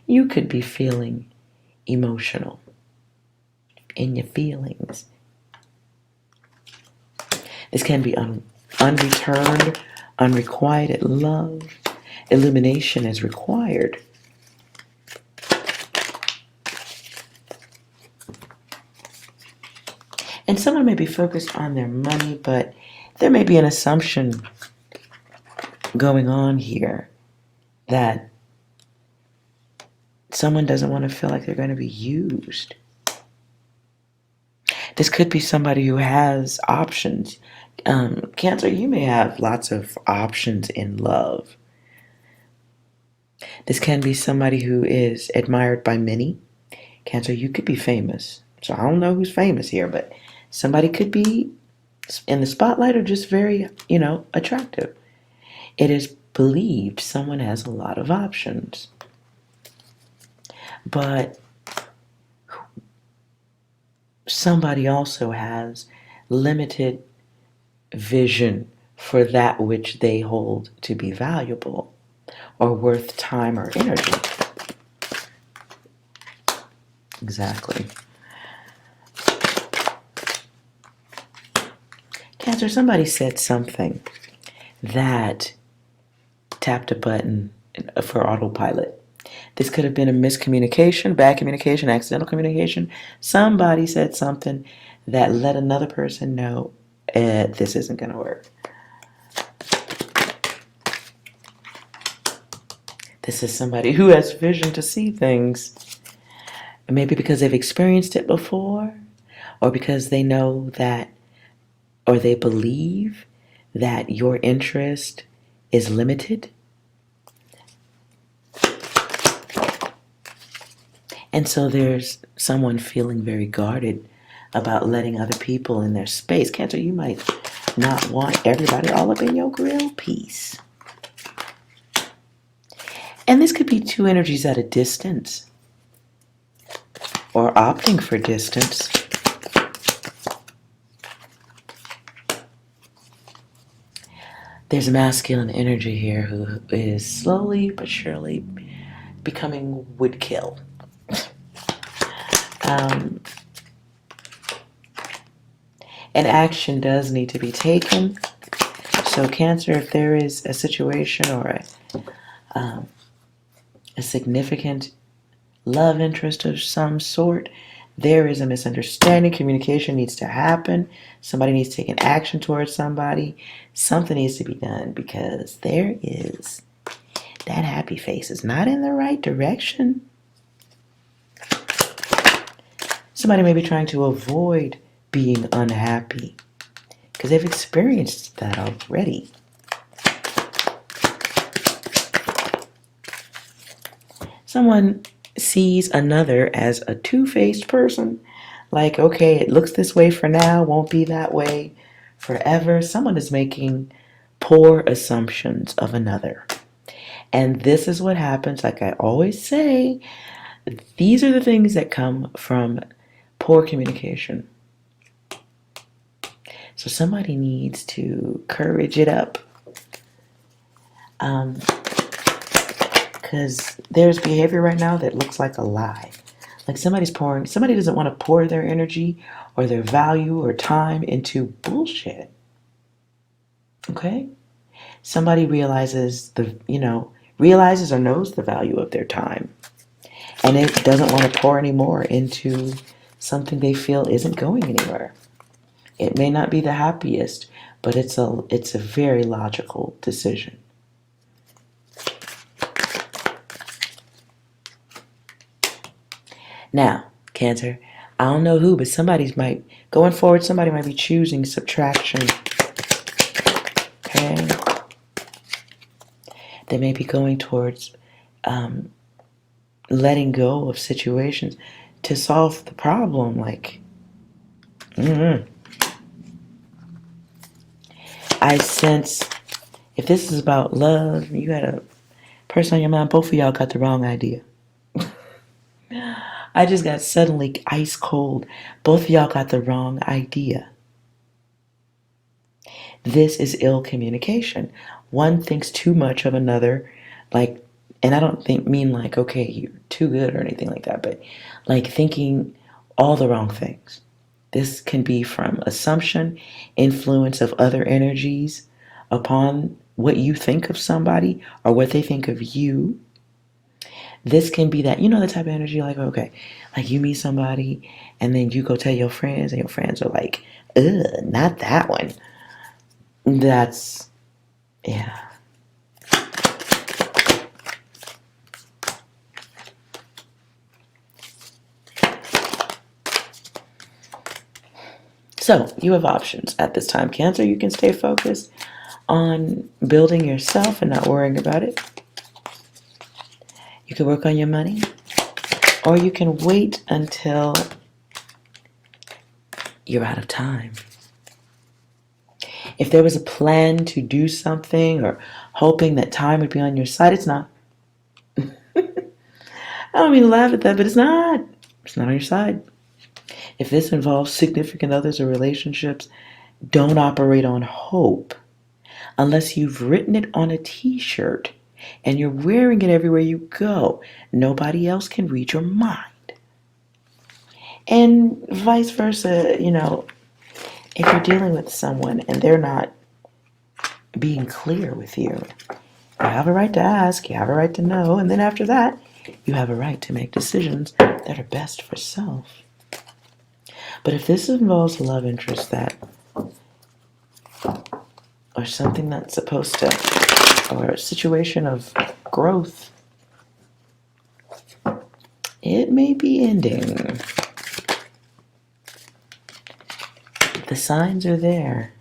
You could be feeling emotional in your feelings. This can be unreturned, unrequited love. Illumination is required. And someone may be focused on their money, but there may be an assumption going on here that someone doesn't want to feel like they're going to be used. This could be somebody who has options. Cancer, you may have lots of options in love. This can be somebody who is admired by many. Cancer, you could be famous. So I don't know who's famous here, but somebody could be in the spotlight or just very, attractive. It is believed someone has a lot of options. But somebody also has limited vision for that which they hold to be valuable or worth time or energy. Exactly. Cancer, somebody said something that tapped a button for autopilot. This could have been a miscommunication, bad communication, accidental communication. Somebody said something that let another person know this isn't going to work. This is somebody who has vision to see things. Maybe because they've experienced it before, or because they know that, or they believe that your interest is limited. And so there's someone feeling very guarded about letting other people in their space. Cancer, you might not want everybody all up in your grill piece. And this could be two energies at a distance or opting for distance. There's a masculine energy here who is slowly but surely becoming would kill. And action does need to be taken. So Cancer, if there is a situation or a significant love interest of some sort, there is a misunderstanding. Communication needs to happen. Somebody needs to take an action towards somebody. Something needs to be done because there is that happy face is not in the right direction. Somebody may be trying to avoid being unhappy because they've experienced that already. Someone sees another as a two-faced person. Like, okay, it looks this way for now, won't be that way forever. Someone is making poor assumptions of another. And this is what happens, like I always say, these are the things that come from poor communication. So somebody needs to courage it up. Because there's behavior right now that looks like a lie. Like somebody doesn't want to pour their energy or their value or time into bullshit. Okay? Somebody realizes or knows the value of their time. And it doesn't want to pour any more into something they feel isn't going anywhere. It may not be the happiest, but it's a very logical decision. Now, Cancer, I don't know who, but going forward, somebody might be choosing subtraction. Okay? They may be going towards letting go of situations to solve the problem. I sense if this is about love, you got a person on your mind, both of y'all got the wrong idea. I just got suddenly ice cold. Both of y'all got the wrong idea. This is ill communication. One thinks too much of another, and I don't mean okay, you're too good or anything like that, but thinking all the wrong things. This can be from assumption, influence of other energies upon what you think of somebody or what they think of you. This can be that, the type of energy you meet somebody and then you go tell your friends and your friends are like, ugh, not that one. That's, yeah. So you have options at this time, Cancer. You can stay focused on building yourself and not worrying about it. You can work on your money, or you can wait until you're out of time. If there was a plan to do something or hoping that time would be on your side, it's not. I don't mean to laugh at that, but it's not. It's not on your side. If this involves significant others or relationships, don't operate on hope unless you've written it on a t-shirt and you're wearing it everywhere you go. Nobody else can read your mind. And vice versa, if you're dealing with someone and they're not being clear with you, you have a right to ask, you have a right to know, and then after that, you have a right to make decisions that are best for self. But if this involves a love interest or something that's supposed to, or a situation of growth, it may be ending. The signs are there.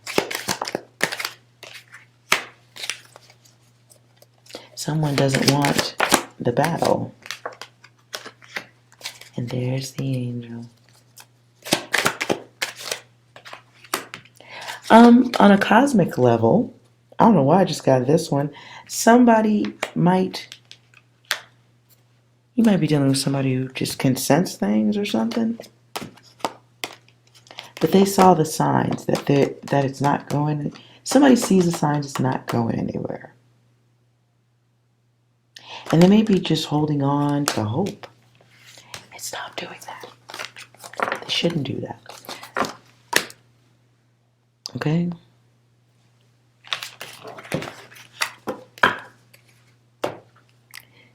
Someone doesn't want the battle. And there's the angel. On a cosmic level, I don't know why I just got this one. Somebody might You might be dealing with somebody who just can sense things or something. But they saw the signs that it's not going. Somebody sees the signs it's not going anywhere. And they may be just holding on to hope. And stop doing that. They shouldn't do that. Okay?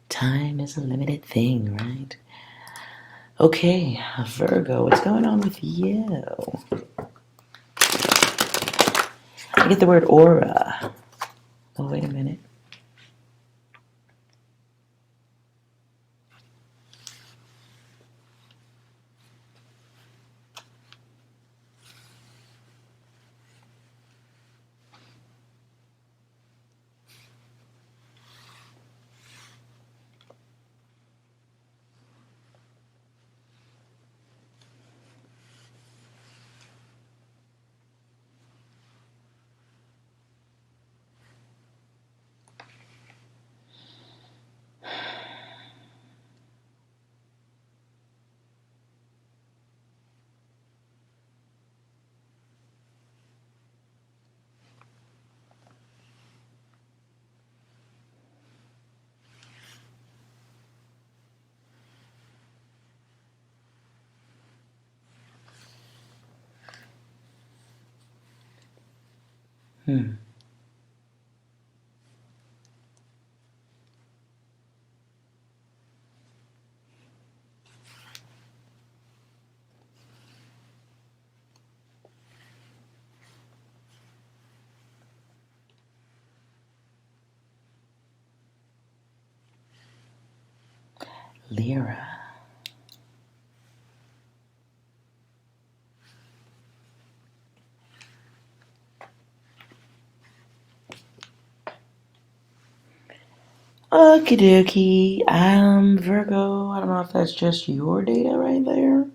Time is a limited thing, right? Okay, Virgo, what's going on with you? I get the word aura. Oh, wait a minute. Lyra. Okie dokie. Virgo, I don't know if that's just your data right there.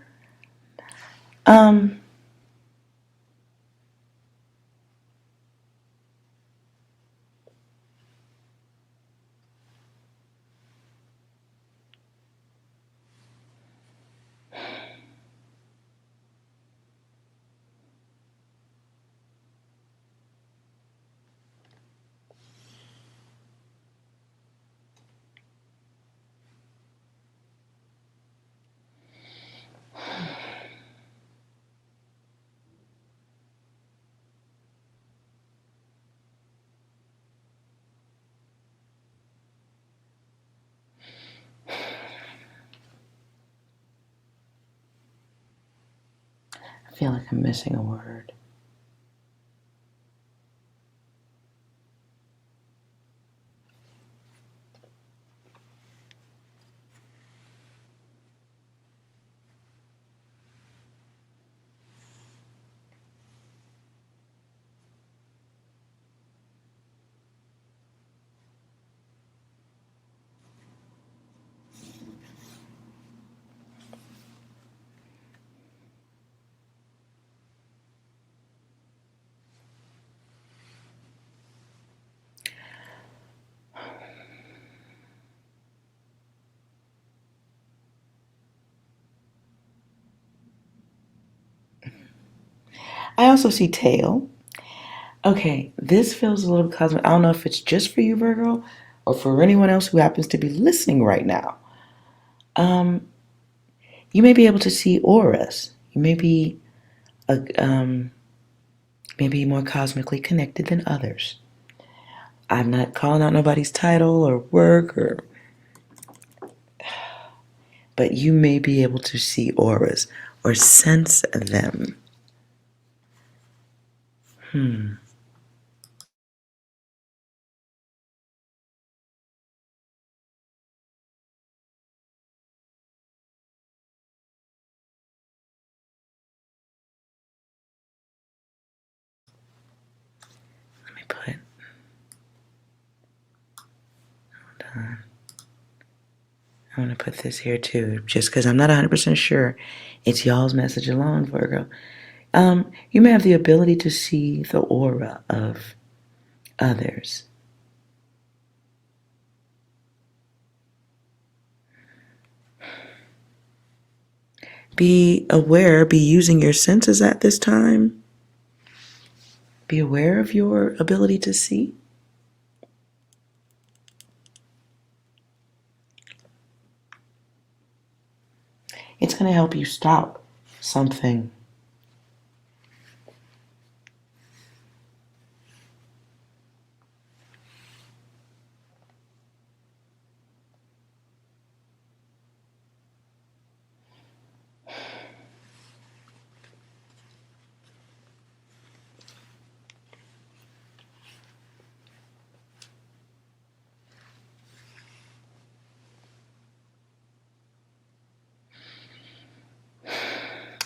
I feel like I'm missing a word. I also see tail. Okay, this feels a little cosmic. I don't know if it's just for you, Virgo, or for anyone else who happens to be listening right now. You may be able to see auras. You may be maybe more cosmically connected than others. I'm not calling out nobody's title or work but you may be able to see auras or sense them. Let me put, hold on. I'm going to put this here too, just because I'm not 100% sure. It's y'all's message alone, Virgo. You may have the ability to see the aura of others. Be aware, be using your senses at this time. Be aware of your ability to see. It's going to help you stop something.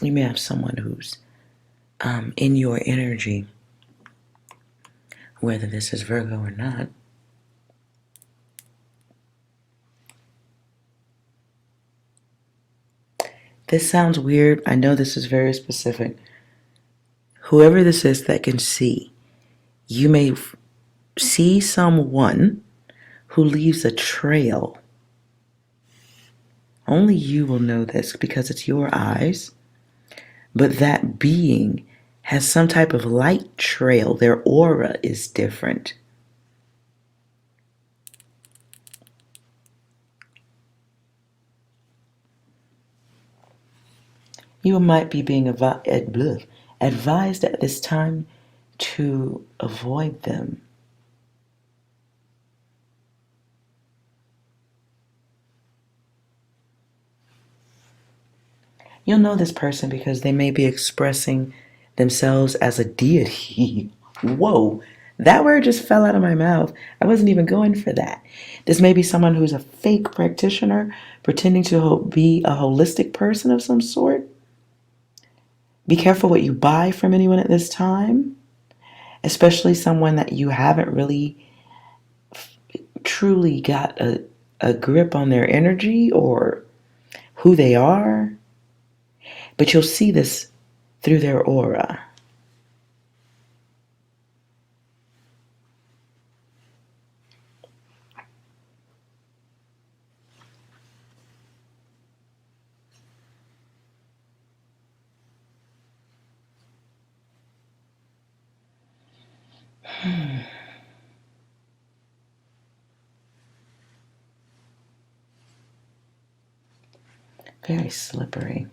You may have someone who's in your energy, whether this is Virgo or not. This sounds weird. I know this is very specific. Whoever this is that can see, you may see someone who leaves a trail. Only you will know this because it's your eyes. But that being has some type of light trail. Their aura is different. You might be being advised at this time to avoid them. You'll know this person because they may be expressing themselves as a deity. Whoa, that word just fell out of my mouth. I wasn't even going for that. This may be someone who's a fake practitioner, pretending to be a holistic person of some sort. Be careful what you buy from anyone at this time, especially someone that you haven't really truly got a grip on their energy or who they are. But you'll see this through their aura. Very slippery.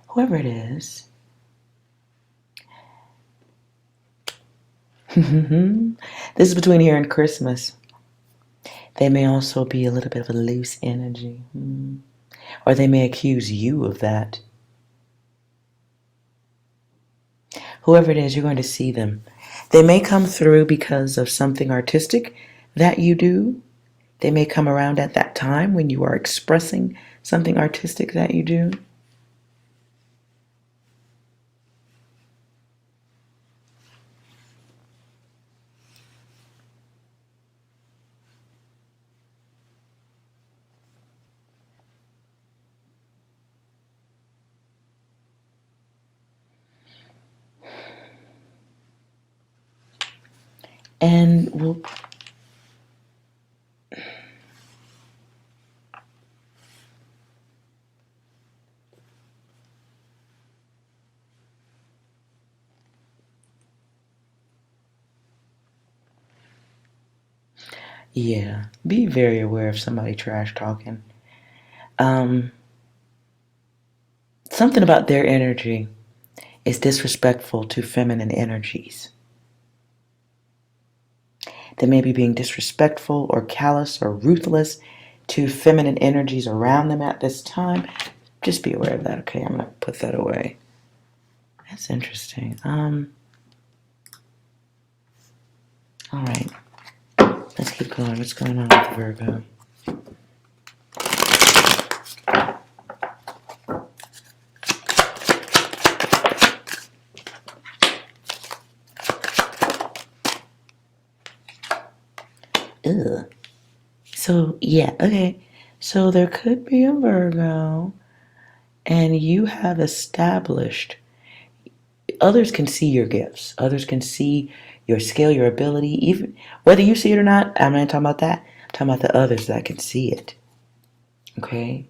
Whoever it is, this is between here and Christmas. They may also be a little bit of a loose energy, or they may accuse you of that. Whoever it is, you're going to see them. They may come through because of something artistic that you do. They may come around at that time when you are expressing something artistic that you do. And we'll yeah, be very aware of somebody trash talking. Something about their energy is disrespectful to feminine energies. They may be being disrespectful or callous or ruthless to feminine energies around them at this time. Just be aware of that, okay? I'm going to put that away. That's interesting. All right. Let's keep going. What's going on with Virgo? Ugh. So, yeah, okay. So there could be a Virgo, and you have established others can see your gifts. Others can see your skill, your ability, even whether you see it or not. I'm not talking about that. I'm talking about the others that can see it. Okay?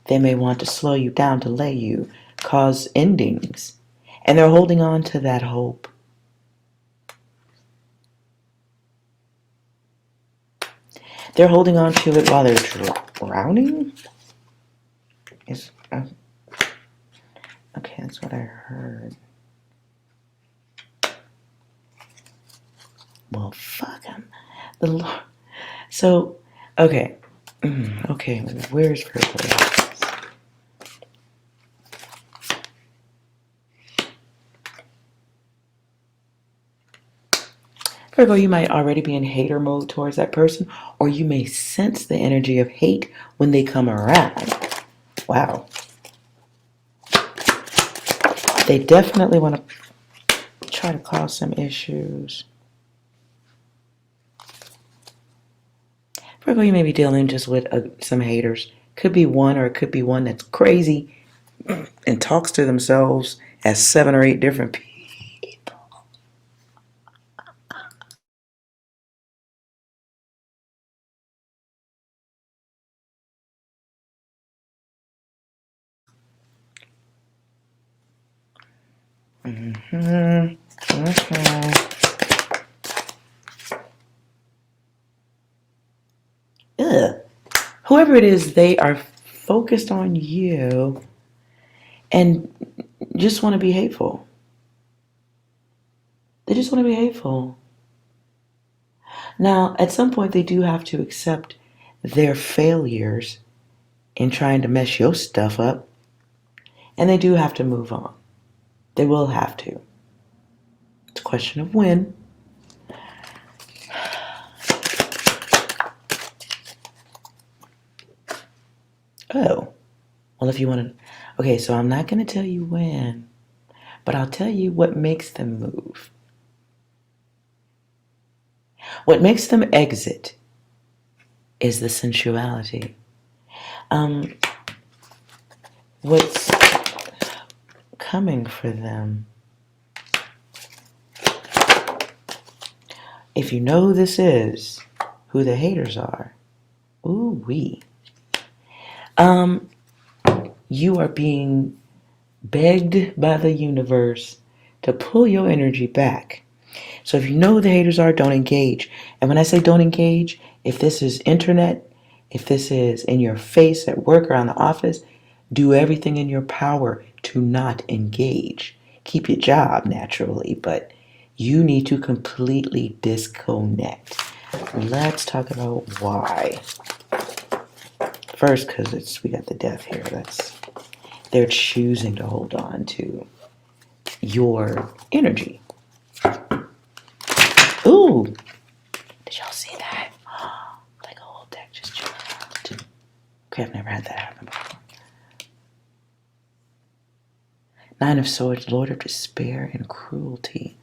They may want to slow you down, delay you, cause endings. And they're holding on to that hope. They're holding on to it while they're drowning? Okay, that's what I heard. Well, fuck them. The Lord. So, okay. Okay, where's Virgo? Virgo, you might already be in hater mode towards that person, or you may sense the energy of hate when they come around. Wow. They definitely want to try to cause some issues. Virgo, you may be dealing just with some haters. Could be one, or it could be one that's crazy and talks to themselves as 7 or 8 different people. Ugh. Whoever it is, they are focused on you and just want to be hateful. They just want to be hateful. Now, at some point, they do have to accept their failures in trying to mess your stuff up, and they do have to move on. They will have to. It's a question of when. Oh, well, if you want to. Okay, so I'm not going to tell you when, but I'll tell you what makes them move. What makes them exit is the sensuality. What's coming for them? If you know this is who the haters are, ooh-wee. You are being begged by the universe to pull your energy back. So if you know who the haters are, don't engage. And when I say don't engage, if this is internet, if this is in your face at work or on the office, do everything in your power to not engage. Keep your job naturally, but you need to completely disconnect. Let's talk about why. First, because we got the death here. They're choosing to hold on to your energy. Ooh, did y'all see that? Like a whole deck just jumped. Okay, I've never had that happen before. 9 of Swords, Lord of Despair and Cruelty.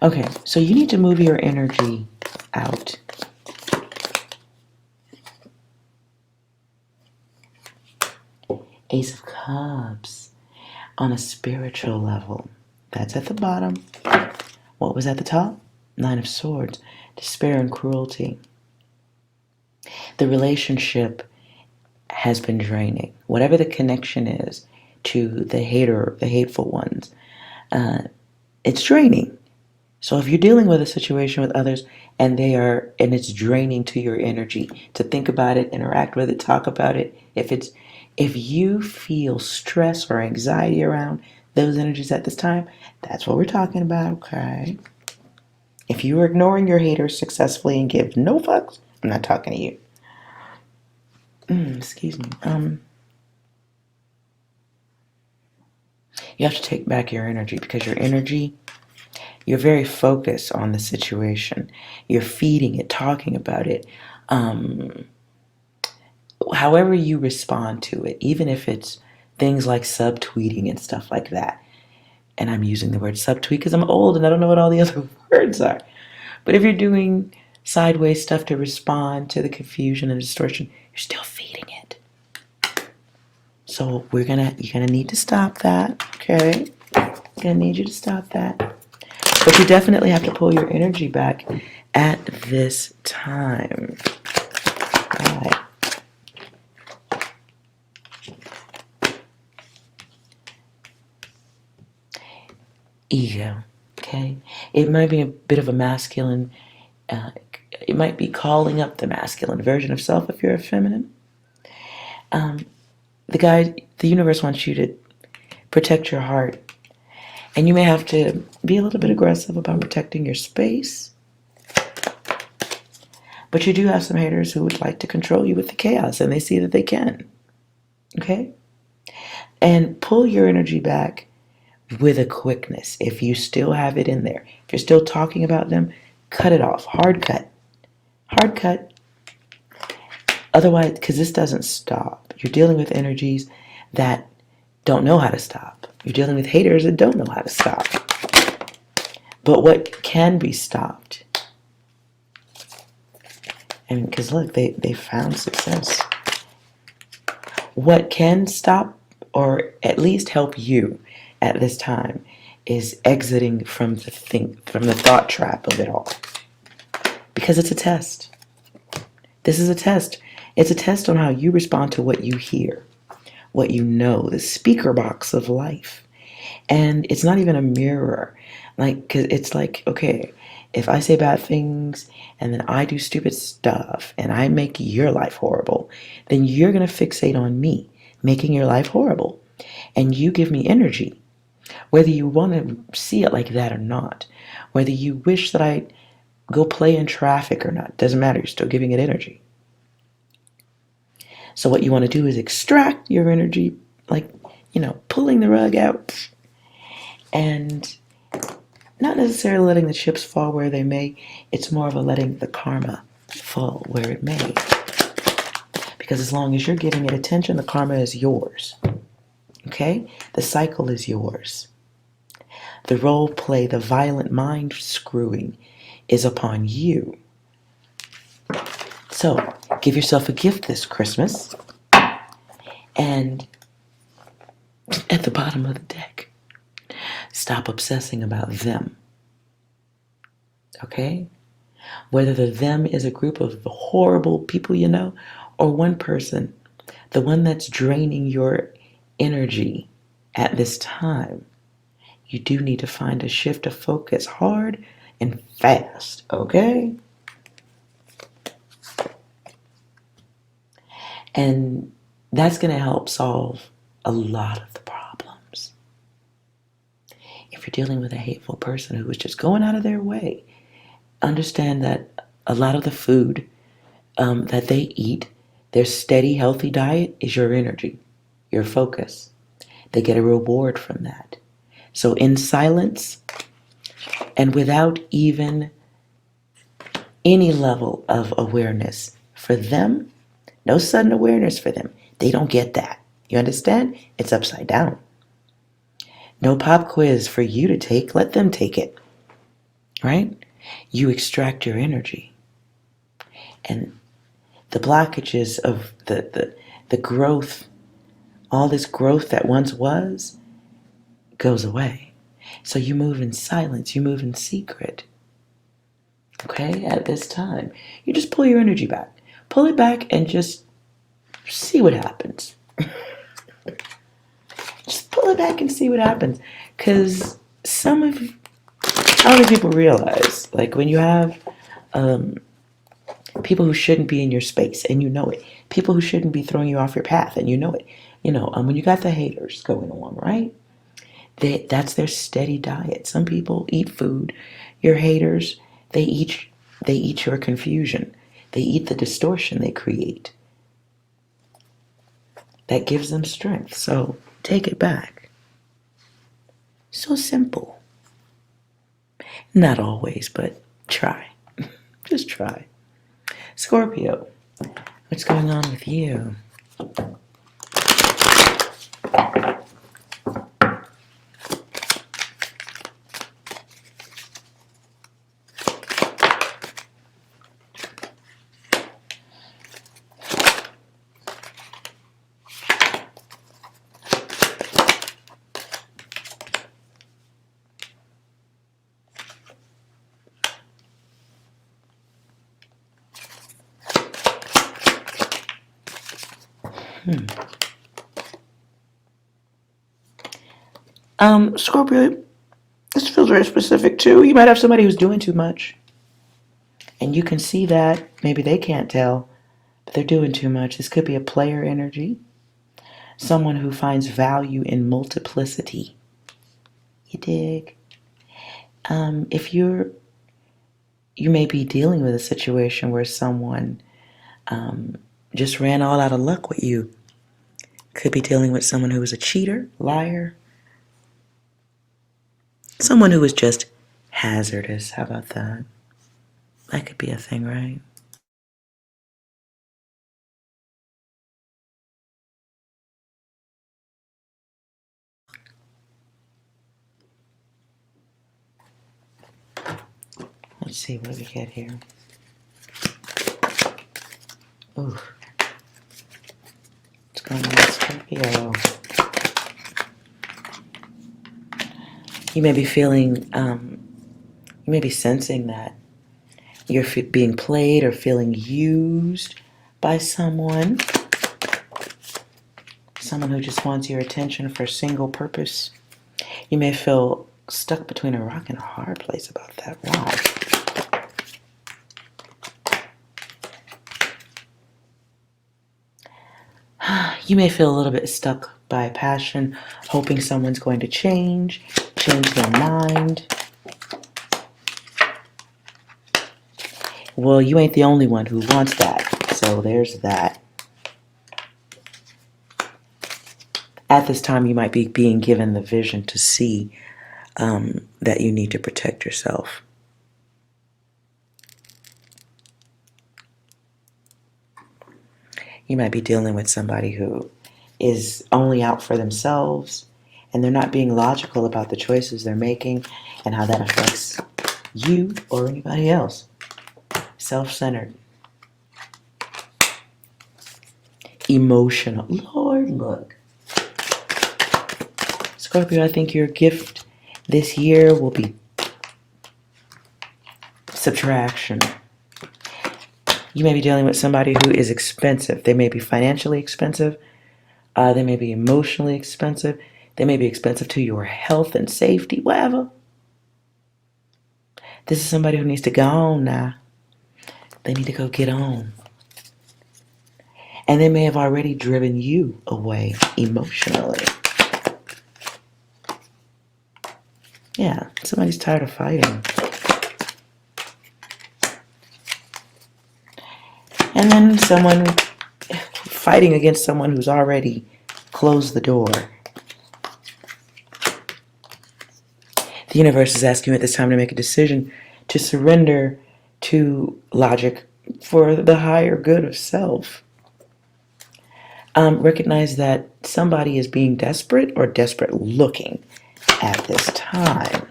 Okay, so you need to move your energy out. Ace of Cups on a spiritual level. That's at the bottom. What was at the top? 9 of Swords, despair and cruelty. The relationship has been draining. Whatever the connection is to the hater, the hateful ones, it's draining. So if you're dealing with a situation with others and it's draining to your energy to think about it, interact with it, talk about it, if you feel stress or anxiety around those energies at this time, that's what we're talking about, okay? If you are ignoring your haters successfully and give no fucks, I'm not talking to you. Excuse me. You have to take back your energy because your energy, you're very focused on the situation. You're feeding it, talking about it. however you respond to it, even if it's things like subtweeting and stuff like that. And I'm using the word subtweet because I'm old and I don't know what all the other words are. But if you're doing sideways stuff to respond to the confusion and distortion, you're still feeding it. So you're gonna need to stop that, okay? I'm gonna need you to stop that. But you definitely have to pull your energy back at this time. All right. Ego, okay? It might be a bit of a masculine, it might be calling up the masculine version of self if you're a feminine. The universe wants you to protect your heart. And you may have to be a little bit aggressive about protecting your space. But you do have some haters who would like to control you with the chaos, and they see that they can. Okay? And pull your energy back with a quickness. If you still have it in there, if you're still talking about them, cut it off. Hard cut. Hard cut. Otherwise, because this doesn't stop. You're dealing with energies that don't know how to stop. You're dealing with haters that don't know how to stop. But what can be stopped? And because look, they found success. What can stop or at least help you at this time is exiting from the thought trap of it all. Because it's a test. This is a test. It's a test on how you respond to what you hear, what you know, the speaker box of life. And it's not even a mirror. Because it's like, okay, if I say bad things and then I do stupid stuff and I make your life horrible, then you're going to fixate on me making your life horrible. And you give me energy, whether you want to see it like that or not, whether you wish that I go play in traffic or not, doesn't matter. You're still giving it energy. So what you want to do is extract your energy, pulling the rug out and not necessarily letting the chips fall where they may. It's more of a letting the karma fall where it may. Because as long as you're giving it attention, the karma is yours. Okay? The cycle is yours. The role play, the violent mind screwing is upon you. So, give yourself a gift this Christmas. And at the bottom of the deck, stop obsessing about them. Okay? Whether the them is a group of horrible people you know, or one person, the one that's draining your energy at this time, you do need to find a shift of focus hard and fast, okay? And that's going to help solve a lot of the problems. If you're dealing with a hateful person who is just going out of their way, understand that a lot of the food that they eat, their steady, healthy diet is your energy, your focus. They get a reward from that. So in silence and without even any level of awareness for them, no sudden awareness for them, they don't get that. You understand? It's upside down. No pop quiz for you to take. Let them take it. Right? You extract your energy. And the blockages of the growth, all this growth that once was, goes away. So you move in silence. You move in secret. Okay? At this time. You just pull your energy back. Pull it back and just see what happens. Just pull it back and see what happens. Because I don't know if people realize, like when you have people who shouldn't be in your space and you know it, people who shouldn't be throwing you off your path and you know it, when you got the haters going on, right? That's their steady diet. Some people eat food. Your haters, they eat your confusion. They eat the distortion they create. That gives them strength. So take it back. So simple. Not always, but try. Just try. Scorpio. What's going on with you? Scorpio, this feels very specific too. You might have somebody who's doing too much. And you can see that. Maybe they can't tell, but they're doing too much. This could be a player energy. Someone who finds value in multiplicity. You dig? If you may be dealing with a situation where someone just ran all out of luck with you. Could be dealing with someone who is a cheater, liar. Someone who is just hazardous. How about that? That could be a thing, right? Let's see what we get here. Ooh. What's going on, Scorpio? You may be feeling, you may be sensing that you're being played or feeling used by someone. Someone who just wants your attention for a single purpose. You may feel stuck between a rock and a hard place about that. Wow. You may feel a little bit stuck by passion, hoping someone's going to change their mind. Well, you ain't the only one who wants that, so there's that. At this time, you might be being given the vision to see that you need to protect yourself. You might be dealing with somebody who is only out for themselves, and they're not being logical about the choices they're making and how that affects you or anybody else. Self-centered. Emotional. Lord, look. Scorpio, I think your gift this year will be subtraction. You may be dealing with somebody who is expensive. They may be financially expensive. They may be emotionally expensive. They may be expensive to your health and safety, whatever. This is somebody who needs to go on now. They need to go get on. And they may have already driven you away emotionally. Yeah, somebody's tired of fighting. And then someone fighting against someone who's already closed the door. The universe is asking you at this time to make a decision to surrender to logic for the higher good of self. Recognize that somebody is being desperate or desperate looking at this time.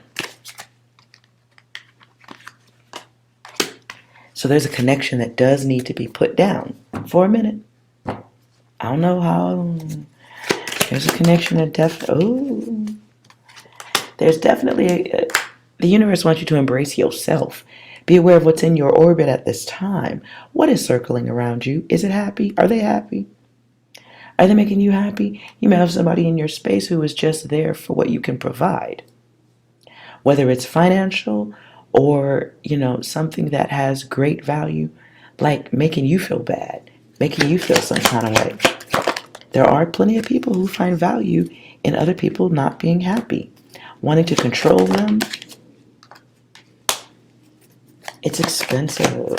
So there's a connection that does need to be put down for a minute. I don't know how. There's a connection that there's definitely the universe wants you to embrace yourself. Be aware of what's in your orbit at this time. What is circling around you? Is it happy? Are they happy? Are they making you happy? You may have somebody in your space who is just there for what you can provide. Whether it's financial or, something that has great value, like making you feel bad, making you feel some kind of way. There are plenty of people who find value in other people not being happy, wanting to control them. It's expensive.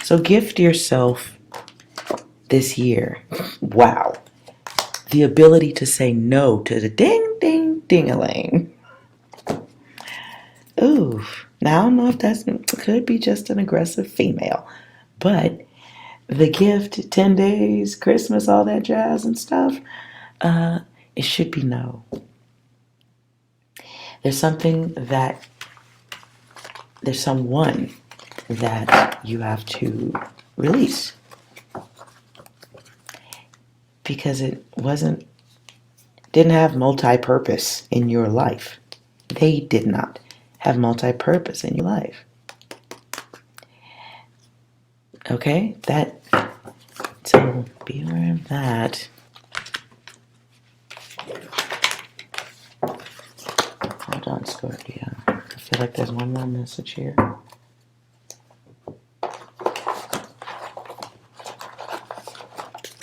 So gift yourself this year, wow, the ability to say no to the ding, ding, ding-a-ling. Ooh, now I don't know if that could be just an aggressive female, but the gift, 10 days, Christmas, all that jazz and stuff, it should be no. There's someone that you have to release because it didn't have multi-purpose in your life. They did not have multi-purpose in your life. Okay, so be aware of that. Hold on, Scorpio. I feel like there's one more message here.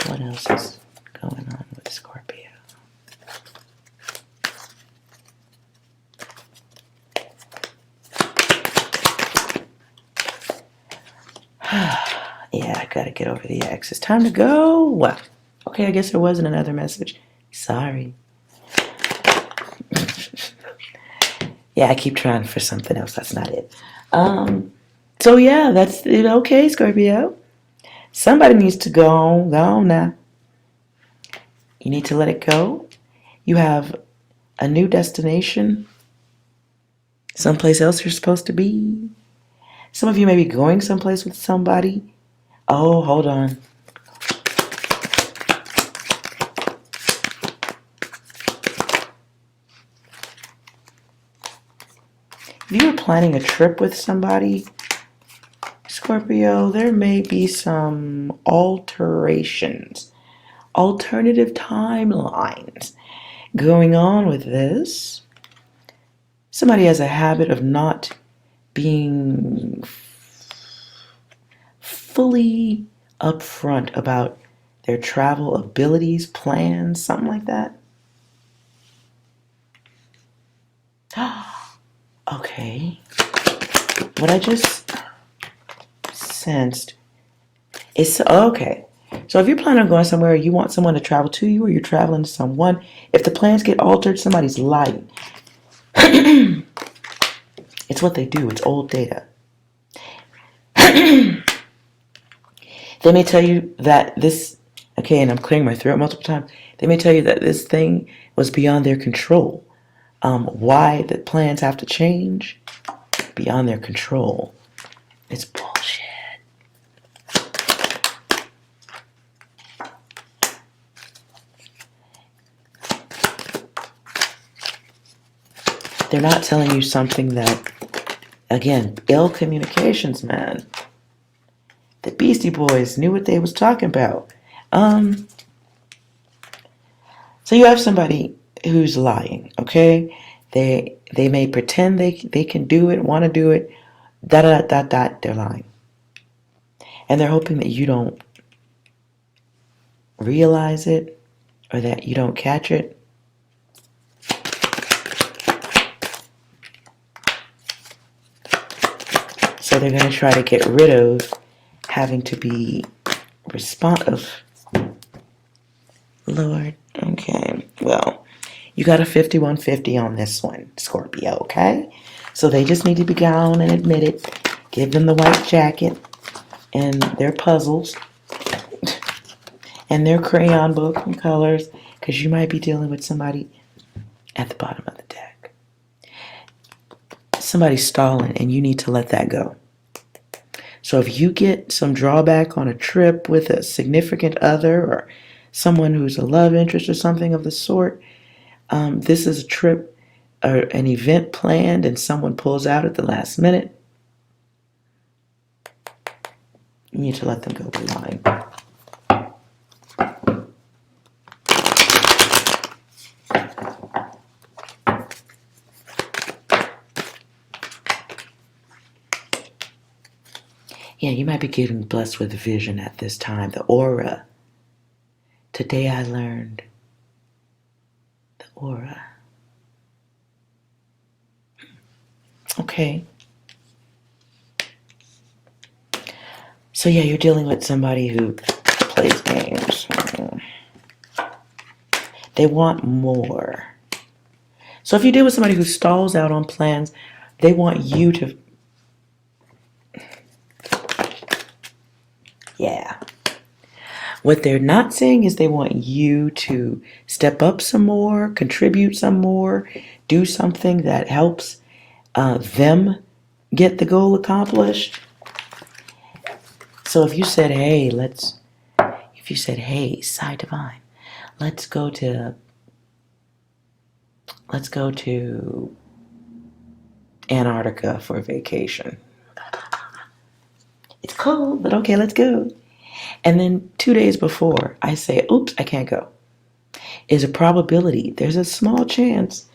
What else is going on with Scorpio? Yeah, I gotta get over the ex. It's time to go. Okay, I guess there wasn't another message. Sorry. Yeah, I keep trying for something else. That's not it. So yeah, that's it. Okay, Scorpio. Somebody needs to go on now. You need to let it go. You have a new destination. Someplace else you're supposed to be. Some of you may be going someplace with somebody. Oh, hold on. If you were planning a trip with somebody, Scorpio, there may be some alterations, alternative timelines going on with this. Somebody has a habit of not being fully upfront about their travel abilities, plans, something like that. Okay. What I just sensed is okay. So if you're planning on going somewhere, you want someone to travel to you, or you're traveling to someone, if the plans get altered, somebody's lying. It's what they do. It's old data. They may tell you that this, okay, and I'm clearing my throat multiple times. They may tell you that this thing was beyond their control. Why the plans have to change? Beyond their control. It's bullshit. They're not telling you something that, again, ill communications, man. The Beastie Boys knew what they was talking about. So you have somebody who's lying, okay? They may pretend they can do it, want to do it, they're lying. And they're hoping that you don't realize it or that you don't catch it. So they're going to try to get rid of having to be responsive. Lord, okay. Well, you got a 5150 on this one, Scorpio, okay? So they just need to be gone and admit it. Give them the white jacket and their puzzles and their crayon book and colors, because you might be dealing with somebody at the bottom of the deck. Somebody's stalling and you need to let that go. So if you get some drawback on a trip with a significant other or someone who's a love interest or something of the sort, this is a trip or an event planned and someone pulls out at the last minute, you need to let them go the line. Yeah, you might be getting blessed with vision at this time. The aura. Today I learned the aura. Okay. So yeah, you're dealing with somebody who plays games. They want more. So if you deal with somebody who stalls out on plans, they want you to... Yeah. What they're not saying is they want you to step up some more, contribute some more, do something that helps them get the goal accomplished. So if you said, hey, Side Divine, let's go to Antarctica for a vacation. It's cold, but okay, let's go. And then 2 days before, I say, oops, I can't go. Is a probability. There's a small chance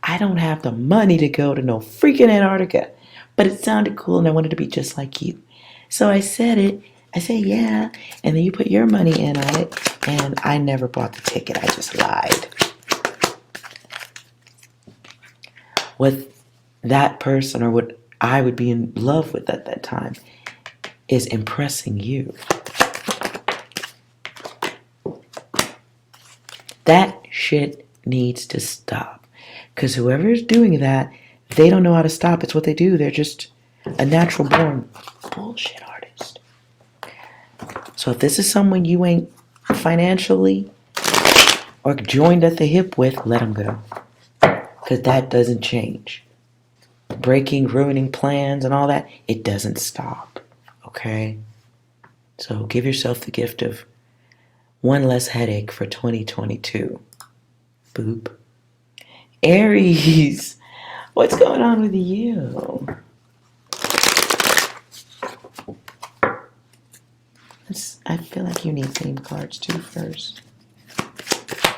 I don't have the money to go to no freaking Antarctica. But it sounded cool and I wanted to be just like you. So I said it. I say, yeah. And then you put your money in on it. And I never bought the ticket. I just lied. What that person or what I would be in love with at that time is impressing you. That shit needs to stop. Because whoever is doing that, they don't know how to stop. It's what they do. They're just a natural born bullshit artist. So if this is someone you ain't financially or joined at the hip with, let them go. Because that doesn't change. Breaking, ruining plans and all that, it doesn't stop. Okay? So give yourself the gift of one less headache for 2022. Boop. Aries, what's going on with you? I feel like you need theme cards too first.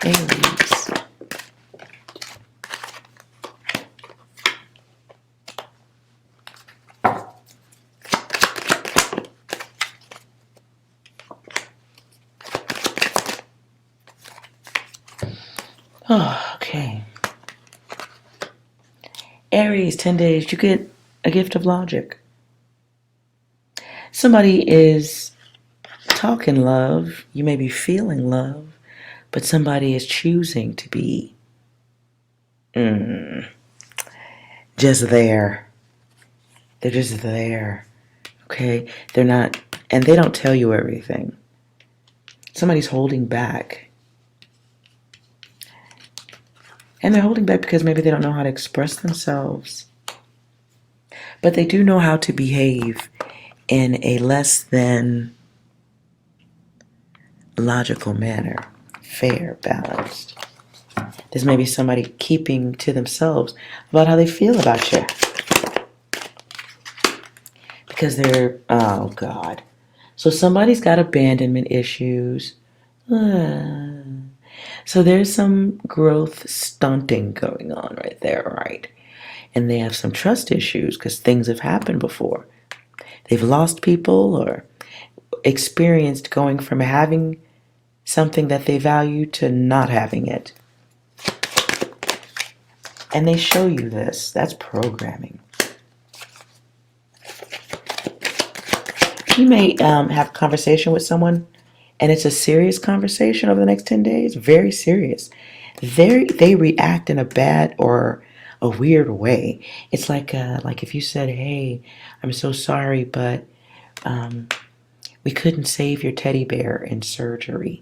Aries. Oh, okay. Aries, 10 days, you get a gift of logic. Somebody is talking love, you may be feeling love, but somebody is choosing to be just there. They're just there, okay? They're not, and they don't tell you everything. Somebody's holding back. And they're holding back because maybe they don't know how to express themselves. But they do know how to behave in a less than logical manner. Fair, balanced. There's maybe somebody keeping to themselves about how they feel about you. Because they're, oh God. So somebody's got abandonment issues. So there's some growth stunting going on right there, right? And they have some trust issues because things have happened before. They've lost people or experienced going from having something that they value to not having it. And they show you this. That's programming. You may have a conversation with someone and it's a serious conversation over the next 10 days, very serious. They react in a bad or a weird way. It's like if you said, hey, I'm so sorry, but we couldn't save your teddy bear in surgery.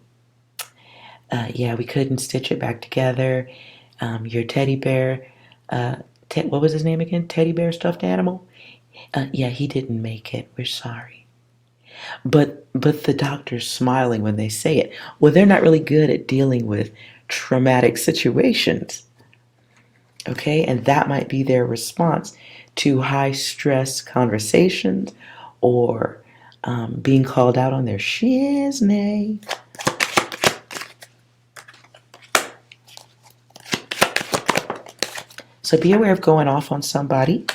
Yeah, we couldn't stitch it back together. Your teddy bear, what was his name again? Teddy bear stuffed animal? Yeah, he didn't make it. We're sorry. But the doctor's smiling when they say it. Well, they're not really good at dealing with traumatic situations. Okay, and that might be their response to high stress conversations or being called out on their shiznay. So be aware of going off on somebody.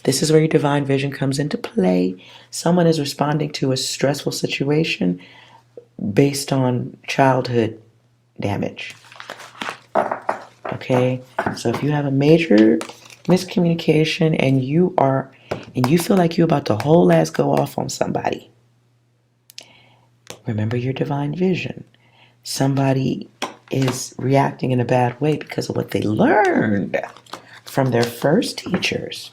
This is where your divine vision comes into play. Someone is responding to a stressful situation based on childhood damage. Okay? So if you have a major miscommunication and you feel like you're about to whole ass go off on somebody, remember your divine vision. Somebody is reacting in a bad way because of what they learned from their first teachers.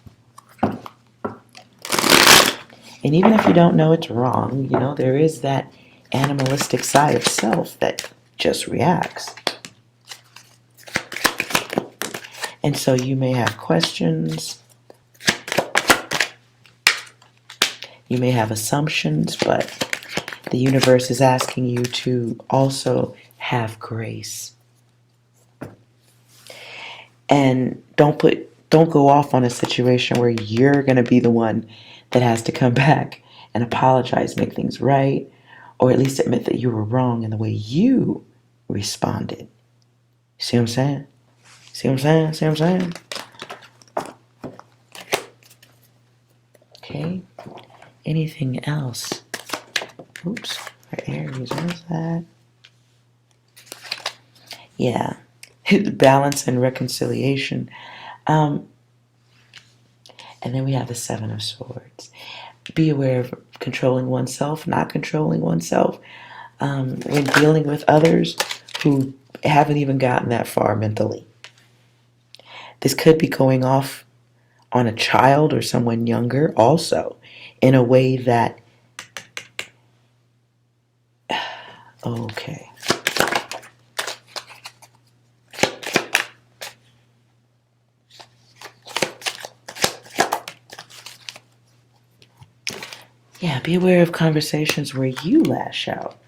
And even if you don't know it's wrong, there is that animalistic side of self that just reacts. And so you may have questions, you may have assumptions, but the universe is asking you to also have grace. And don't go off on a situation where you're going to be the one that has to come back and apologize, make things right, or at least admit that you were wrong in the way you responded. See what I'm saying? See what I'm saying? See what I'm saying? Okay. Anything else? Oops. For Aries, what is that? Yeah. Balance and reconciliation. And then we have the Seven of Swords. Be aware of controlling oneself, not controlling oneself. When dealing with others who haven't even gotten that far mentally. This could be going off on a child or someone younger also in a way that, okay. Yeah, be aware of conversations where you lash out.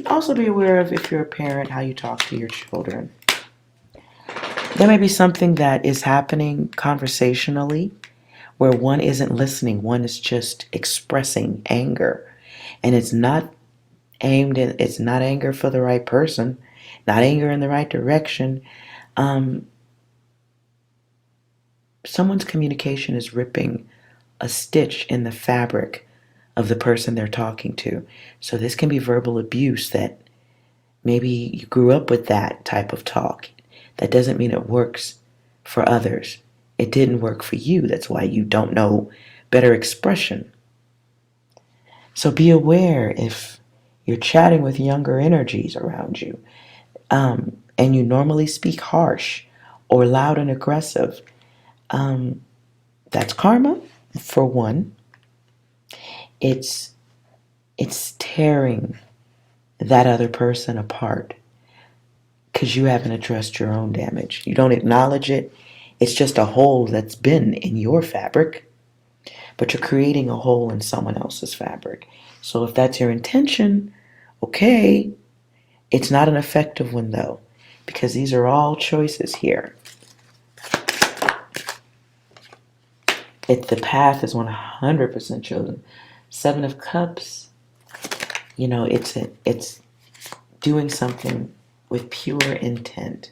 Also be aware of, if you're a parent, how you talk to your children. There may be something that is happening conversationally where one isn't listening, one is just expressing anger. And it's not it's not anger for the right person, not anger in the right direction. Someone's communication is ripping a stitch in the fabric of the person they're talking to. So this can be verbal abuse that maybe you grew up with that type of talk. That doesn't mean it works for others. It didn't work for you. That's why you don't know better expression. So be aware if you're chatting with younger energies around you, and you normally speak harsh or loud and aggressive. That's karma, for one. It's tearing that other person apart because you haven't addressed your own damage. You don't acknowledge it. It's just a hole that's been in your fabric, but you're creating a hole in someone else's fabric. So if that's your intention, okay, it's not an effective one though, because these are all choices here. The path is 100% chosen. Seven of Cups, it's doing something with pure intent.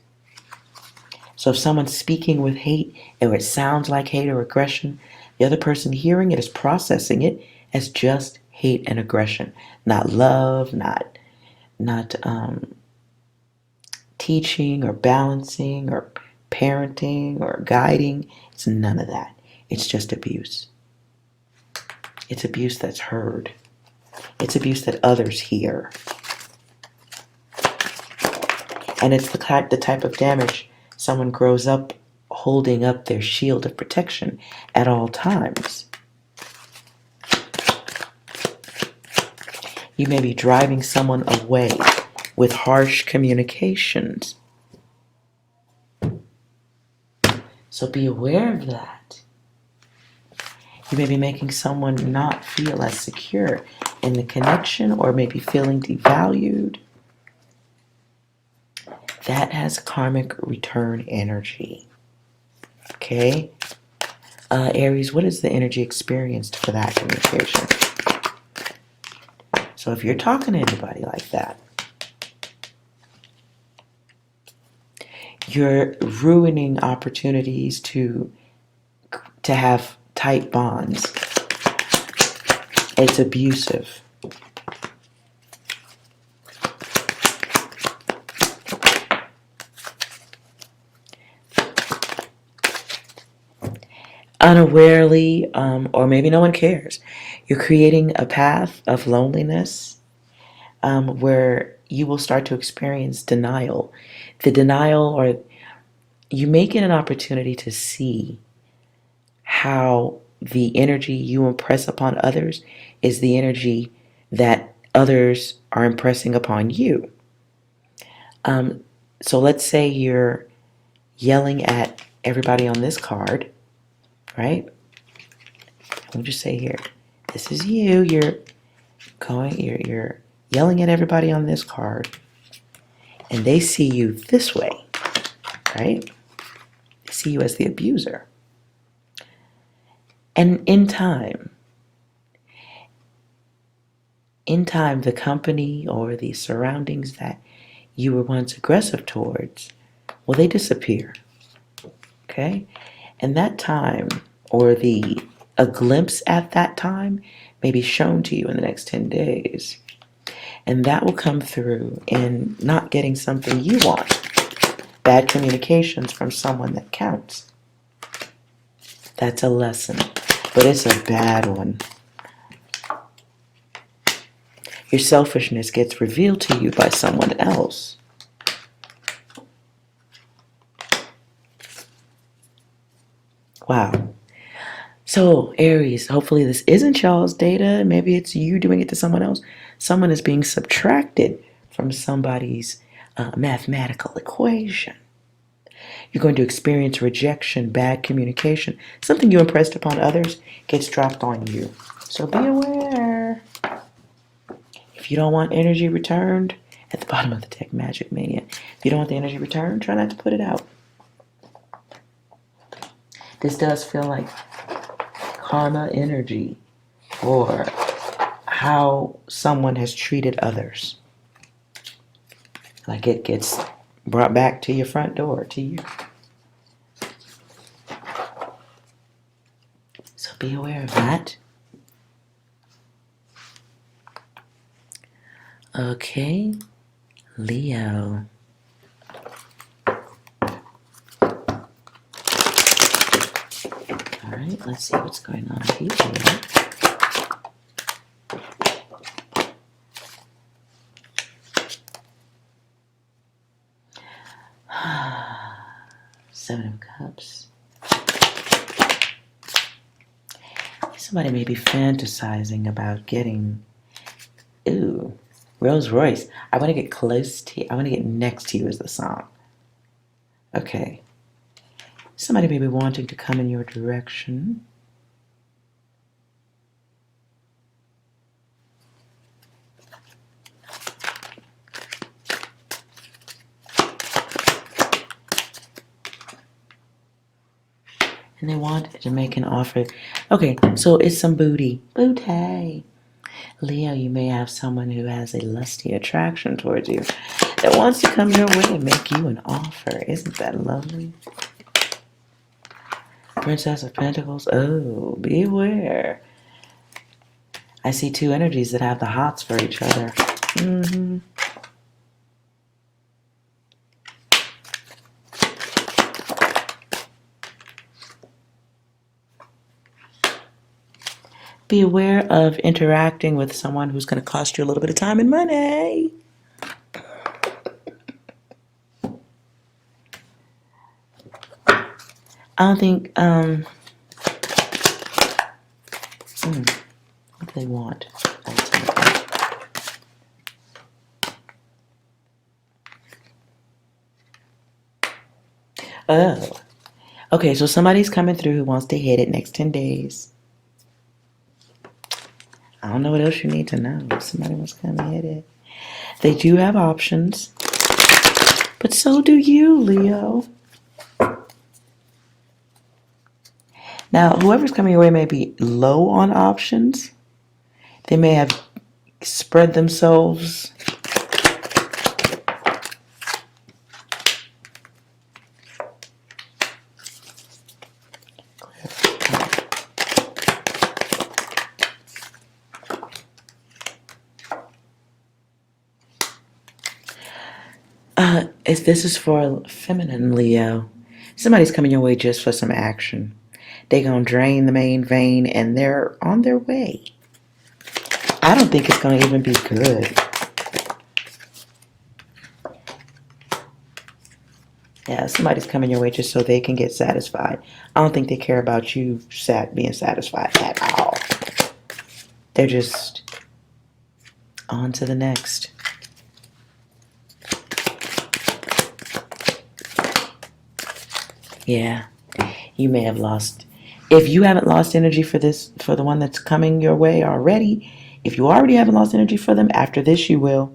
So if someone's speaking with hate, or it sounds like hate or aggression, the other person hearing it is processing it as just hate and aggression, not love, not teaching or balancing or parenting or guiding. It's none of that. It's just abuse. It's abuse that's heard. It's abuse that others hear. And it's the type of damage someone grows up holding up their shield of protection at all times. You may be driving someone away with harsh communications. So be aware of that. You may be making someone not feel as secure in the connection, or maybe feeling devalued. That has karmic return energy. Okay? Aries, what is the energy experienced for that communication? So if you're talking to anybody like that, you're ruining opportunities to have tight bonds. It's abusive. Unawarely, or maybe no one cares, you're creating a path of loneliness where you will start to experience denial. The denial, or you make it an opportunity to see how the energy you impress upon others is the energy that others are impressing upon you. So let's say you're yelling at everybody on this card, right? We'll just say here, this is you. You're yelling at everybody on this card, and they see you this way, right? They see you as the abuser. And in time, the company or the surroundings that you were once aggressive towards, well, they disappear, okay? And that time, or a glimpse at that time, may be shown to you in the next 10 days. And that will come through in not getting something you want. Bad communications from someone that counts. That's a lesson, but it's a bad one. Your selfishness gets revealed to you by someone else. Wow. So, Aries, hopefully this isn't y'all's data. Maybe it's you doing it to someone else. Someone is being subtracted from somebody's mathematical equation. You're going to experience rejection, bad communication. Something you impressed upon others gets dropped on you. So be aware. If you don't want energy returned, at the bottom of the deck, Magic Mania. If you don't want the energy returned, try not to put it out. This does feel like karma energy for how someone has treated others. Like it gets brought back to your front door, to you. So be aware of that. Okay, Leo. All right, let's see what's going on here. Seven of Cups. Somebody may be fantasizing about getting, Rolls Royce. I want to get close to you. I want to get next to you is the song. Okay. Somebody may be wanting to come in your direction. And they want to make an offer. Okay, so it's some booty. Booty. Leo, you may have someone who has a lusty attraction towards you that wants to come your way and make you an offer. Isn't that lovely? Princess of Pentacles. Oh, beware. I see two energies that have the hots for each other. Be aware of interacting with someone who's going to cost you a little bit of time and money. I don't think, what do they want? Oh, okay, so somebody's coming through who wants to hit it next 10 days. I don't know what else you need to know. Somebody wants to come and hit it. They do have options, but so do you, Leo. Now, whoever's coming your way may be low on options. They may have spread themselves. If this is for feminine Leo, somebody's coming your way just for some action. They're going to drain the main vein and they're on their way. I don't think it's going to even be good. Yeah, somebody's coming your way just so they can get satisfied. I don't think they care about you being satisfied at all. They're just On to the next. Yeah, you may have lost. If you haven't lost energy for the one that's coming your way already, if you already haven't lost energy for them, after this you will.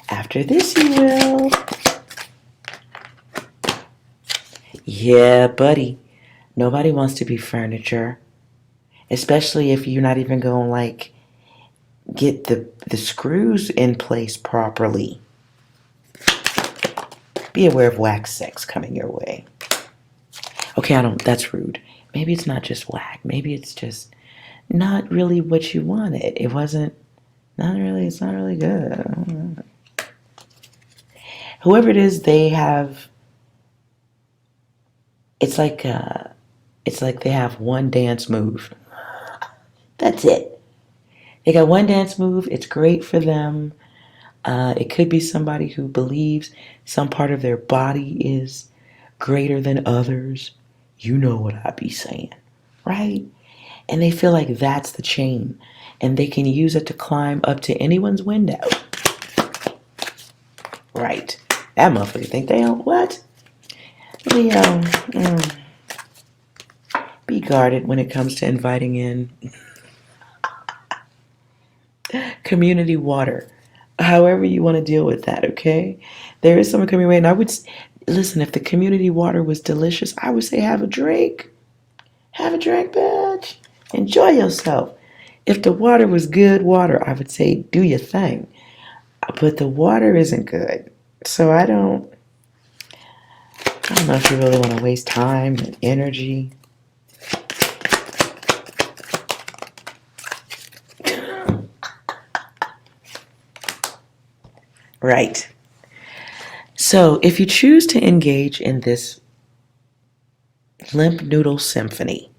After this you will. Yeah, buddy. Nobody wants to be furniture. Especially if you're not even going to like get the screws in place properly. Be aware of wax sex coming your way. Okay, that's rude. Maybe it's not just whack. Maybe it's just not really what you wanted. It's not really good. Whoever it is, it's like they have one dance move. That's it. They got one dance move. It's great for them. It could be somebody who believes some part of their body is greater than others. You know what I be saying, right? And they feel like that's the chain, and they can use it to climb up to anyone's window. Right. That motherfucker think they own what? Leo, be guarded when it comes to inviting in community water. However you want to deal with that, okay? There is someone coming away, and I would listen. If the community water was delicious, I would say have a drink. Have a drink, bitch. Enjoy yourself. If the water was good water, I would say do your thing. But the water isn't good, so I don't know if you really want to waste time and energy. Right. So if you choose to engage in this limp noodle symphony,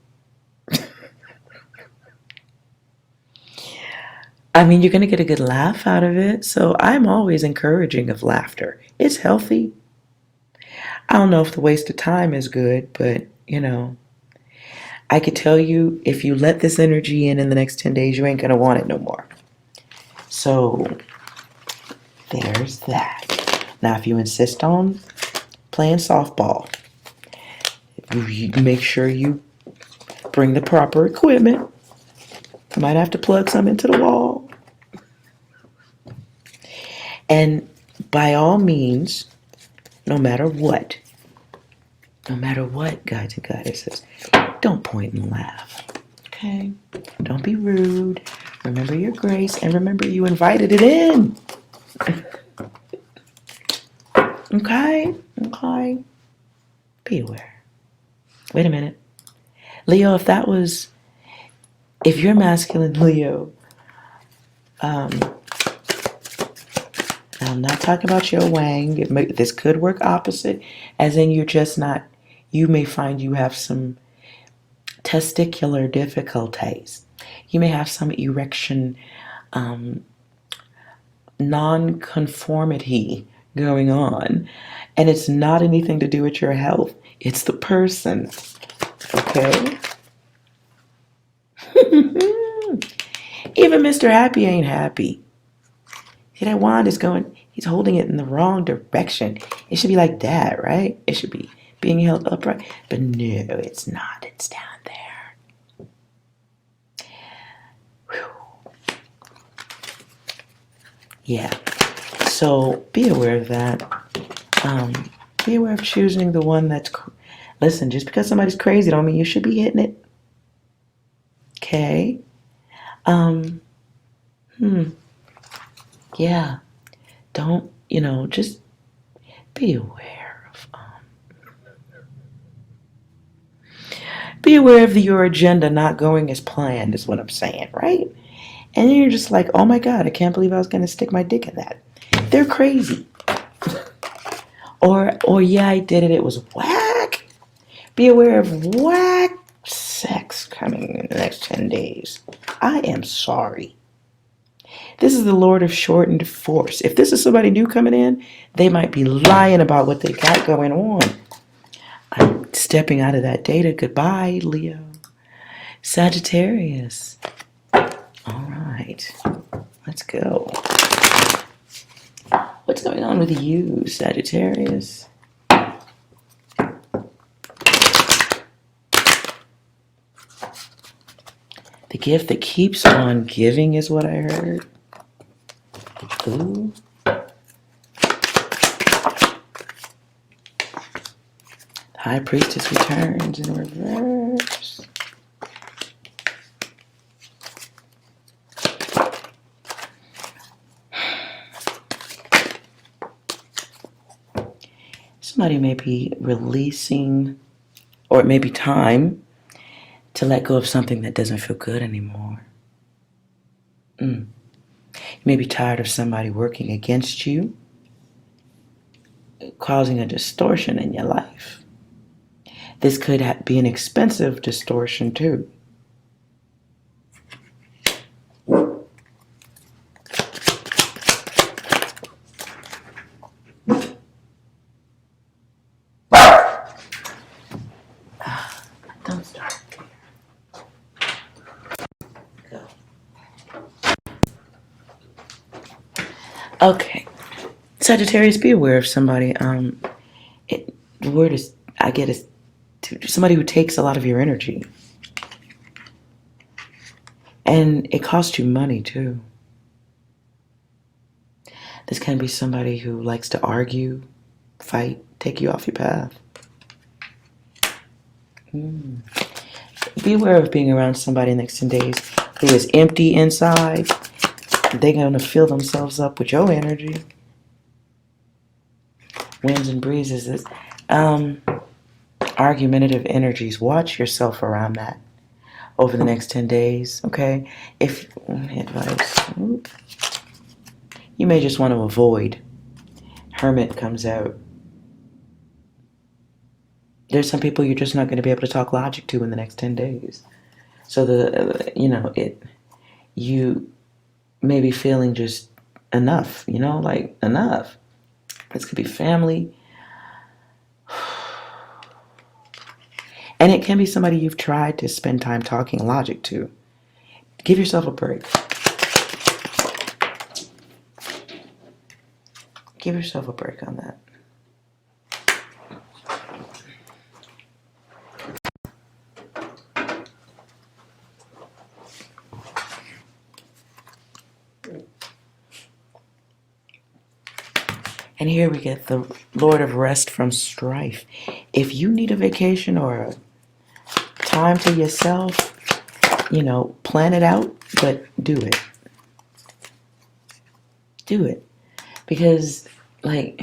I mean, you're going to get a good laugh out of it. So I'm always encouraging of laughter. It's healthy. I don't know if the waste of time is good, but, I could tell you if you let this energy in the next 10 days, you ain't going to want it no more. So there's that. Now, if you insist on playing softball, you make sure you bring the proper equipment. You might have to plug some into the wall. And by all means, no matter what, guides and goddesses, don't point and laugh. Okay? Don't be rude. Remember your grace, and remember you invited it in. Okay? Be aware. Wait a minute. Leo, if you're masculine Leo, I'm not talking about your wang. This could work opposite, as in you may find you have some testicular difficulties. You may have some erection non-conformity going on, and it's not anything to do with your health. It's the person. Okay? Even Mr. Happy ain't happy. See, that wand is he's holding it in the wrong direction. It should be like that, right? It should be being held upright. But no, it's not. It's down there. Whew. Yeah. So be aware of that. Be aware of choosing the one that's... Listen, just because somebody's crazy don't mean you should be hitting it. Okay? Yeah. Don't, just be aware of... Be aware of your agenda not going as planned is what I'm saying, right? And then you're just like, oh my God, I can't believe I was going to stick my dick in that. They're crazy. Or yeah, I did it. It was whack. Be aware of whack sex coming in the next 10 days. I am sorry. This is the Lord of shortened force. If this is somebody new coming in, they might be lying about what they got going on. I'm stepping out of that data. Goodbye, Leo. Sagittarius. All right. Let's go. What's going on with you, Sagittarius? The gift that keeps on giving is what I heard. Ooh. High Priestess returns in reverse. Somebody may be releasing, or it may be time to let go of something that doesn't feel good anymore. You may be tired of somebody working against you, causing a distortion in your life. This could be an expensive distortion too. Don't start. Go. Okay. Sagittarius, be aware of somebody. The word is, I get is somebody who takes a lot of your energy. And it costs you money too. This can be somebody who likes to argue, fight, take you off your path. Beware of being around somebody in the next 10 days who is empty inside. They're going to fill themselves up with your energy. Winds and breezes. Argumentative energies. Watch yourself around that over the next 10 days, okay? Advice. You may just want to avoid. Hermit comes out. There's some people you're just not going to be able to talk logic to in the next 10 days. So you may be feeling just enough, like enough. This could be family. And it can be somebody you've tried to spend time talking logic to. Give yourself a break. Give yourself a break on that. And here we get the Lord of Rest from Strife. If you need a vacation or a time to yourself, plan it out, but do it. Do it. Because, there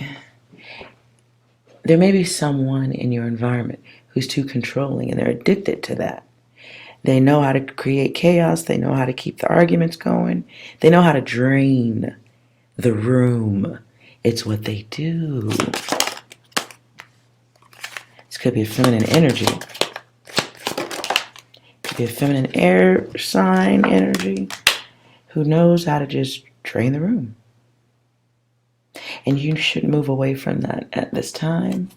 may be someone in your environment who's too controlling and they're addicted to that. They know how to create chaos. They know how to keep the arguments going. They know how to drain the room. It's what they do. This could be a feminine energy. Could be a feminine air sign energy who knows how to just drain the room. And you should move away from that at this time.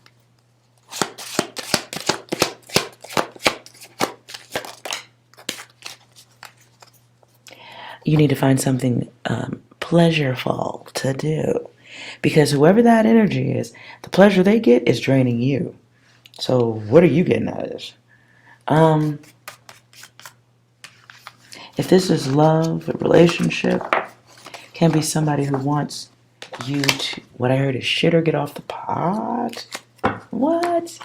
You need to find something pleasurable to do. Because whoever that energy is, the pleasure they get is draining you. So what are you getting out of this? If this is love, a relationship, can be somebody who wants you to, what I heard is shit or get off the pot. What?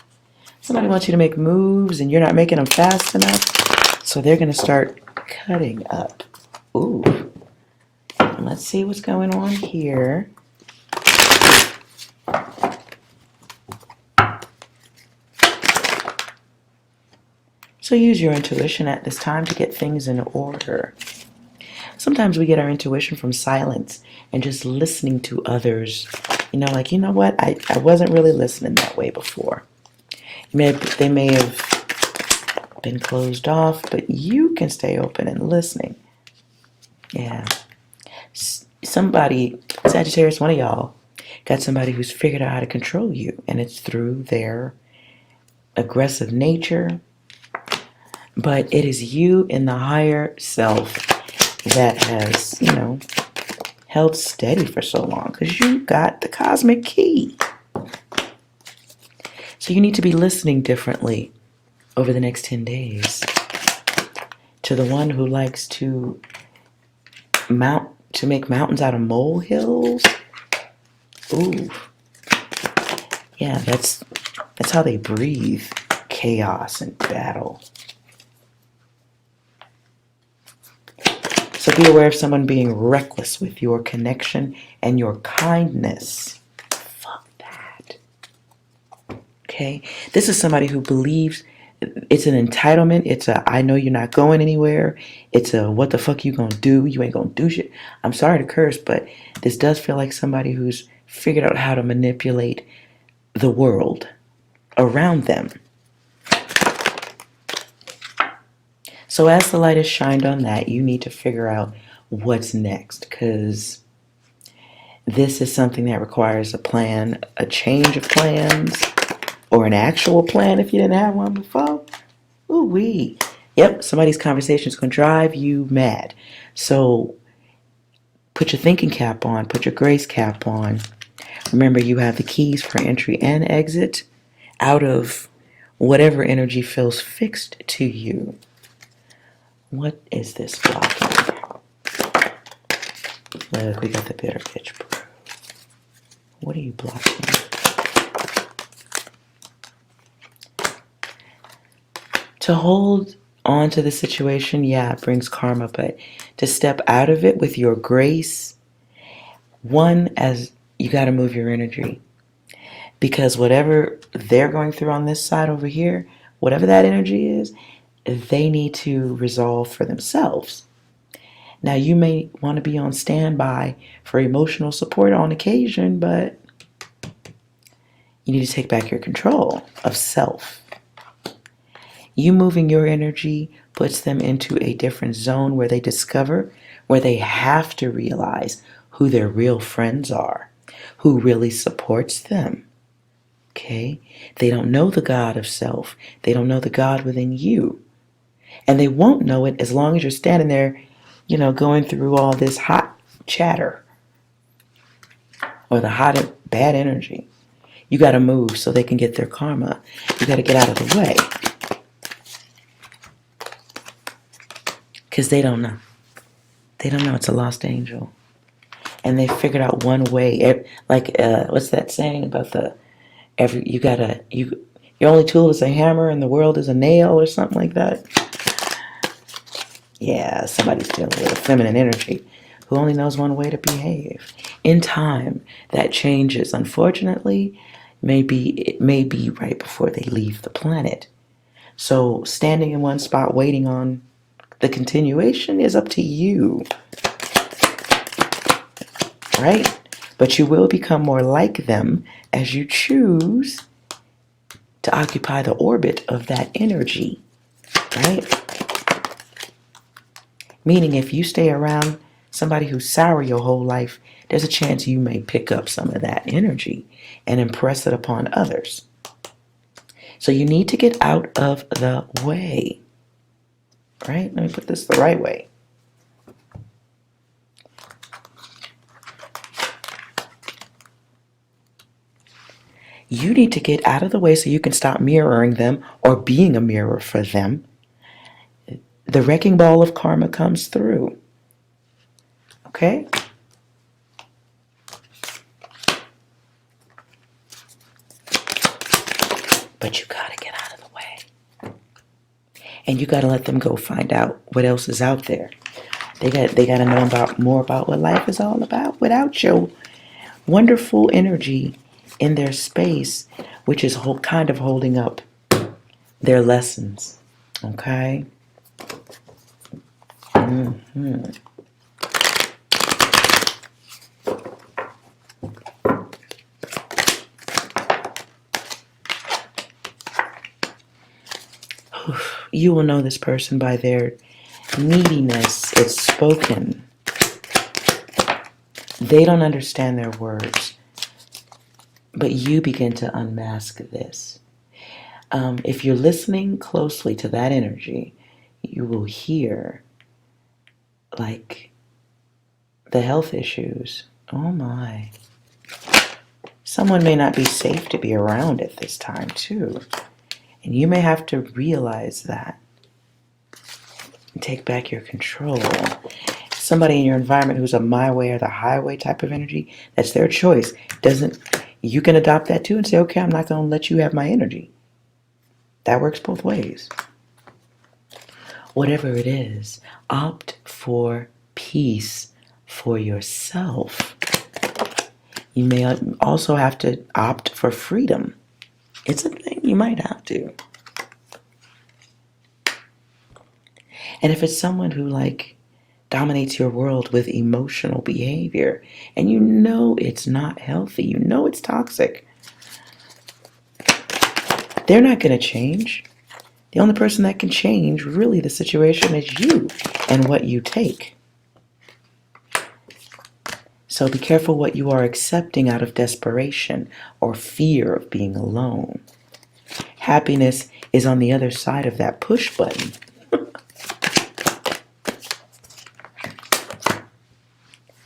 Somebody wants you to make moves and you're not making them fast enough. So they're going to start cutting up. Ooh. Let's see what's going on here. So use your intuition at this time to get things in order. Sometimes we get our intuition from silence and just listening to others. You know what? I wasn't really listening that way before. They may have been closed off, but you can stay open and listening. Yeah. Somebody, Sagittarius, one of y'all, got somebody who's figured out how to control you, and it's through their aggressive nature. But it is you in the higher self that has, held steady for so long? Because you got the cosmic key. So you need to be listening differently over the next 10 days to the one who likes to make mountains out of molehills. Ooh. Yeah, that's how they breathe chaos and battle. So be aware of someone being reckless with your connection and your kindness. Fuck that. Okay? This is somebody who believes it's an entitlement. It's a I know you're not going anywhere. It's a what the fuck you gonna do? You ain't gonna do shit. I'm sorry to curse, but this does feel like somebody who's figured out how to manipulate the world around them. So as the light is shined on that, you need to figure out what's next, because this is something that requires a plan, a change of plans, or an actual plan if you didn't have one before. Ooh wee. Yep, somebody's conversation is going to drive you mad. So put your thinking cap on, put your grace cap on. Remember, you have the keys for entry and exit out of whatever energy feels fixed to you. What is this blocking? Look, we got the bitter bitch brew. What are you blocking? To hold on to the situation, yeah, it brings karma, but to step out of it with your grace, one, as you got to move your energy. Because whatever they're going through on this side over here, whatever that energy is, they need to resolve for themselves. Now, you may want to be on standby for emotional support on occasion, but you need to take back your control of self. You moving your energy puts them into a different zone where they discover, where they have to realize who their real friends are, who really supports them. Okay? They don't know the God of self. They don't know the God within you. And they won't know it as long as you're standing there, going through all this hot chatter or the hot, bad energy. You got to move so they can get their karma. You got to get out of the way. Because they don't know. They don't know it's a lost angel. And they figured out one way. Like, what's that saying about your only tool is a hammer and the world is a nail or something like that? Yeah, somebody's dealing with a feminine energy who only knows one way to behave. In time, that changes. Unfortunately, it may be right before they leave the planet. So standing in one spot waiting on the continuation is up to you. Right? But you will become more like them as you choose to occupy the orbit of that energy. Right? Meaning if you stay around somebody who's sour your whole life, there's a chance you may pick up some of that energy and impress it upon others. So you need to get out of the way. Right? Let me put this the right way. You need to get out of the way so you can stop mirroring them or being a mirror for them. The wrecking ball of karma comes through. Okay? But you gotta get out of the way. And you gotta let them go find out what else is out there. They gotta know more about what life is all about without your wonderful energy in their space, which is kind of holding up their lessons. Okay? You will know this person by their neediness. It's spoken. They don't understand their words, but you begin to unmask this. If you're listening closely to that energy, you will hear like the health issues. Oh my. Someone may not be safe to be around at this time too. And you may have to realize that and take back your control. Somebody in your environment who's a my way or the highway type of energy, that's their choice. You can adopt that too and say, okay, I'm not going to let you have my energy. That works both ways. Whatever it is, opt for peace for yourself. You may also have to opt for freedom. It's a thing you might have to. And if it's someone who dominates your world with emotional behavior, and you know it's not healthy, you know it's toxic, they're not going to change. The only person that can change really the situation is you and what you take. So be careful what you are accepting out of desperation or fear of being alone. Happiness is on the other side of that push button.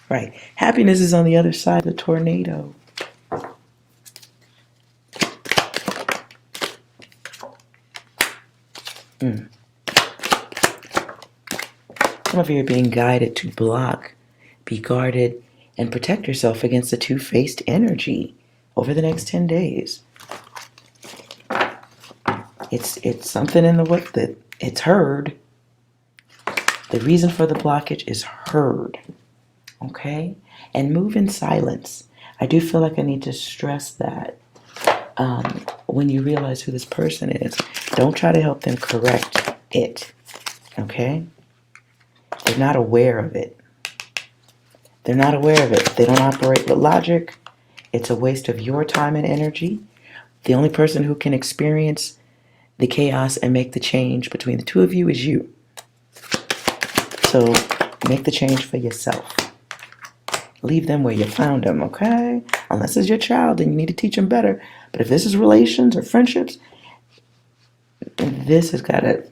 Right. Happiness is on the other side of the tornado. Some of you are being guided to block, be guarded, and protect yourself against the two-faced energy over the next 10 days. It's something in the way that it's heard. The reason for the blockage is heard. Okay? And move in silence. I do feel like I need to stress that when you realize who this person is, don't try to help them correct it. Okay? They're not aware of it. They're not aware of it. They don't operate with logic. It's a waste of your time and energy. The only person who can experience the chaos and make the change between the two of you is you. So make the change for yourself. Leave them where you found them, okay? Unless it's your child, then you need to teach them better. But if this is relations or friendships, this has got to...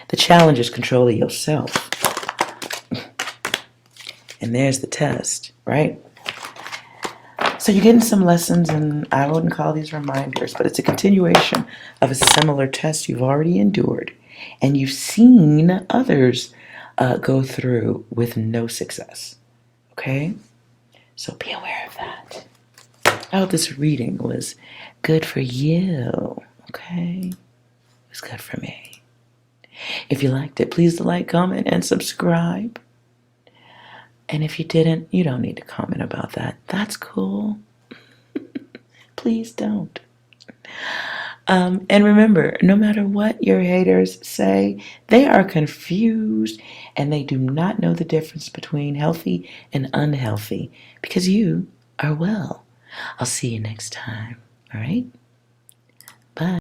The challenge is controlling yourself. And there's the test, right? So you're getting some lessons, and I wouldn't call these reminders, but it's a continuation of a similar test you've already endured. And you've seen others go through with no success. Okay? So be aware of that. I hope this reading was good for you. Okay? It was good for me. If you liked it, please like, comment, and subscribe. And if you didn't, you don't need to comment about that. That's cool. Please don't. And remember, no matter what your haters say, they are confused and they do not know the difference between healthy and unhealthy because you are well. I'll see you next time. All right? Bye.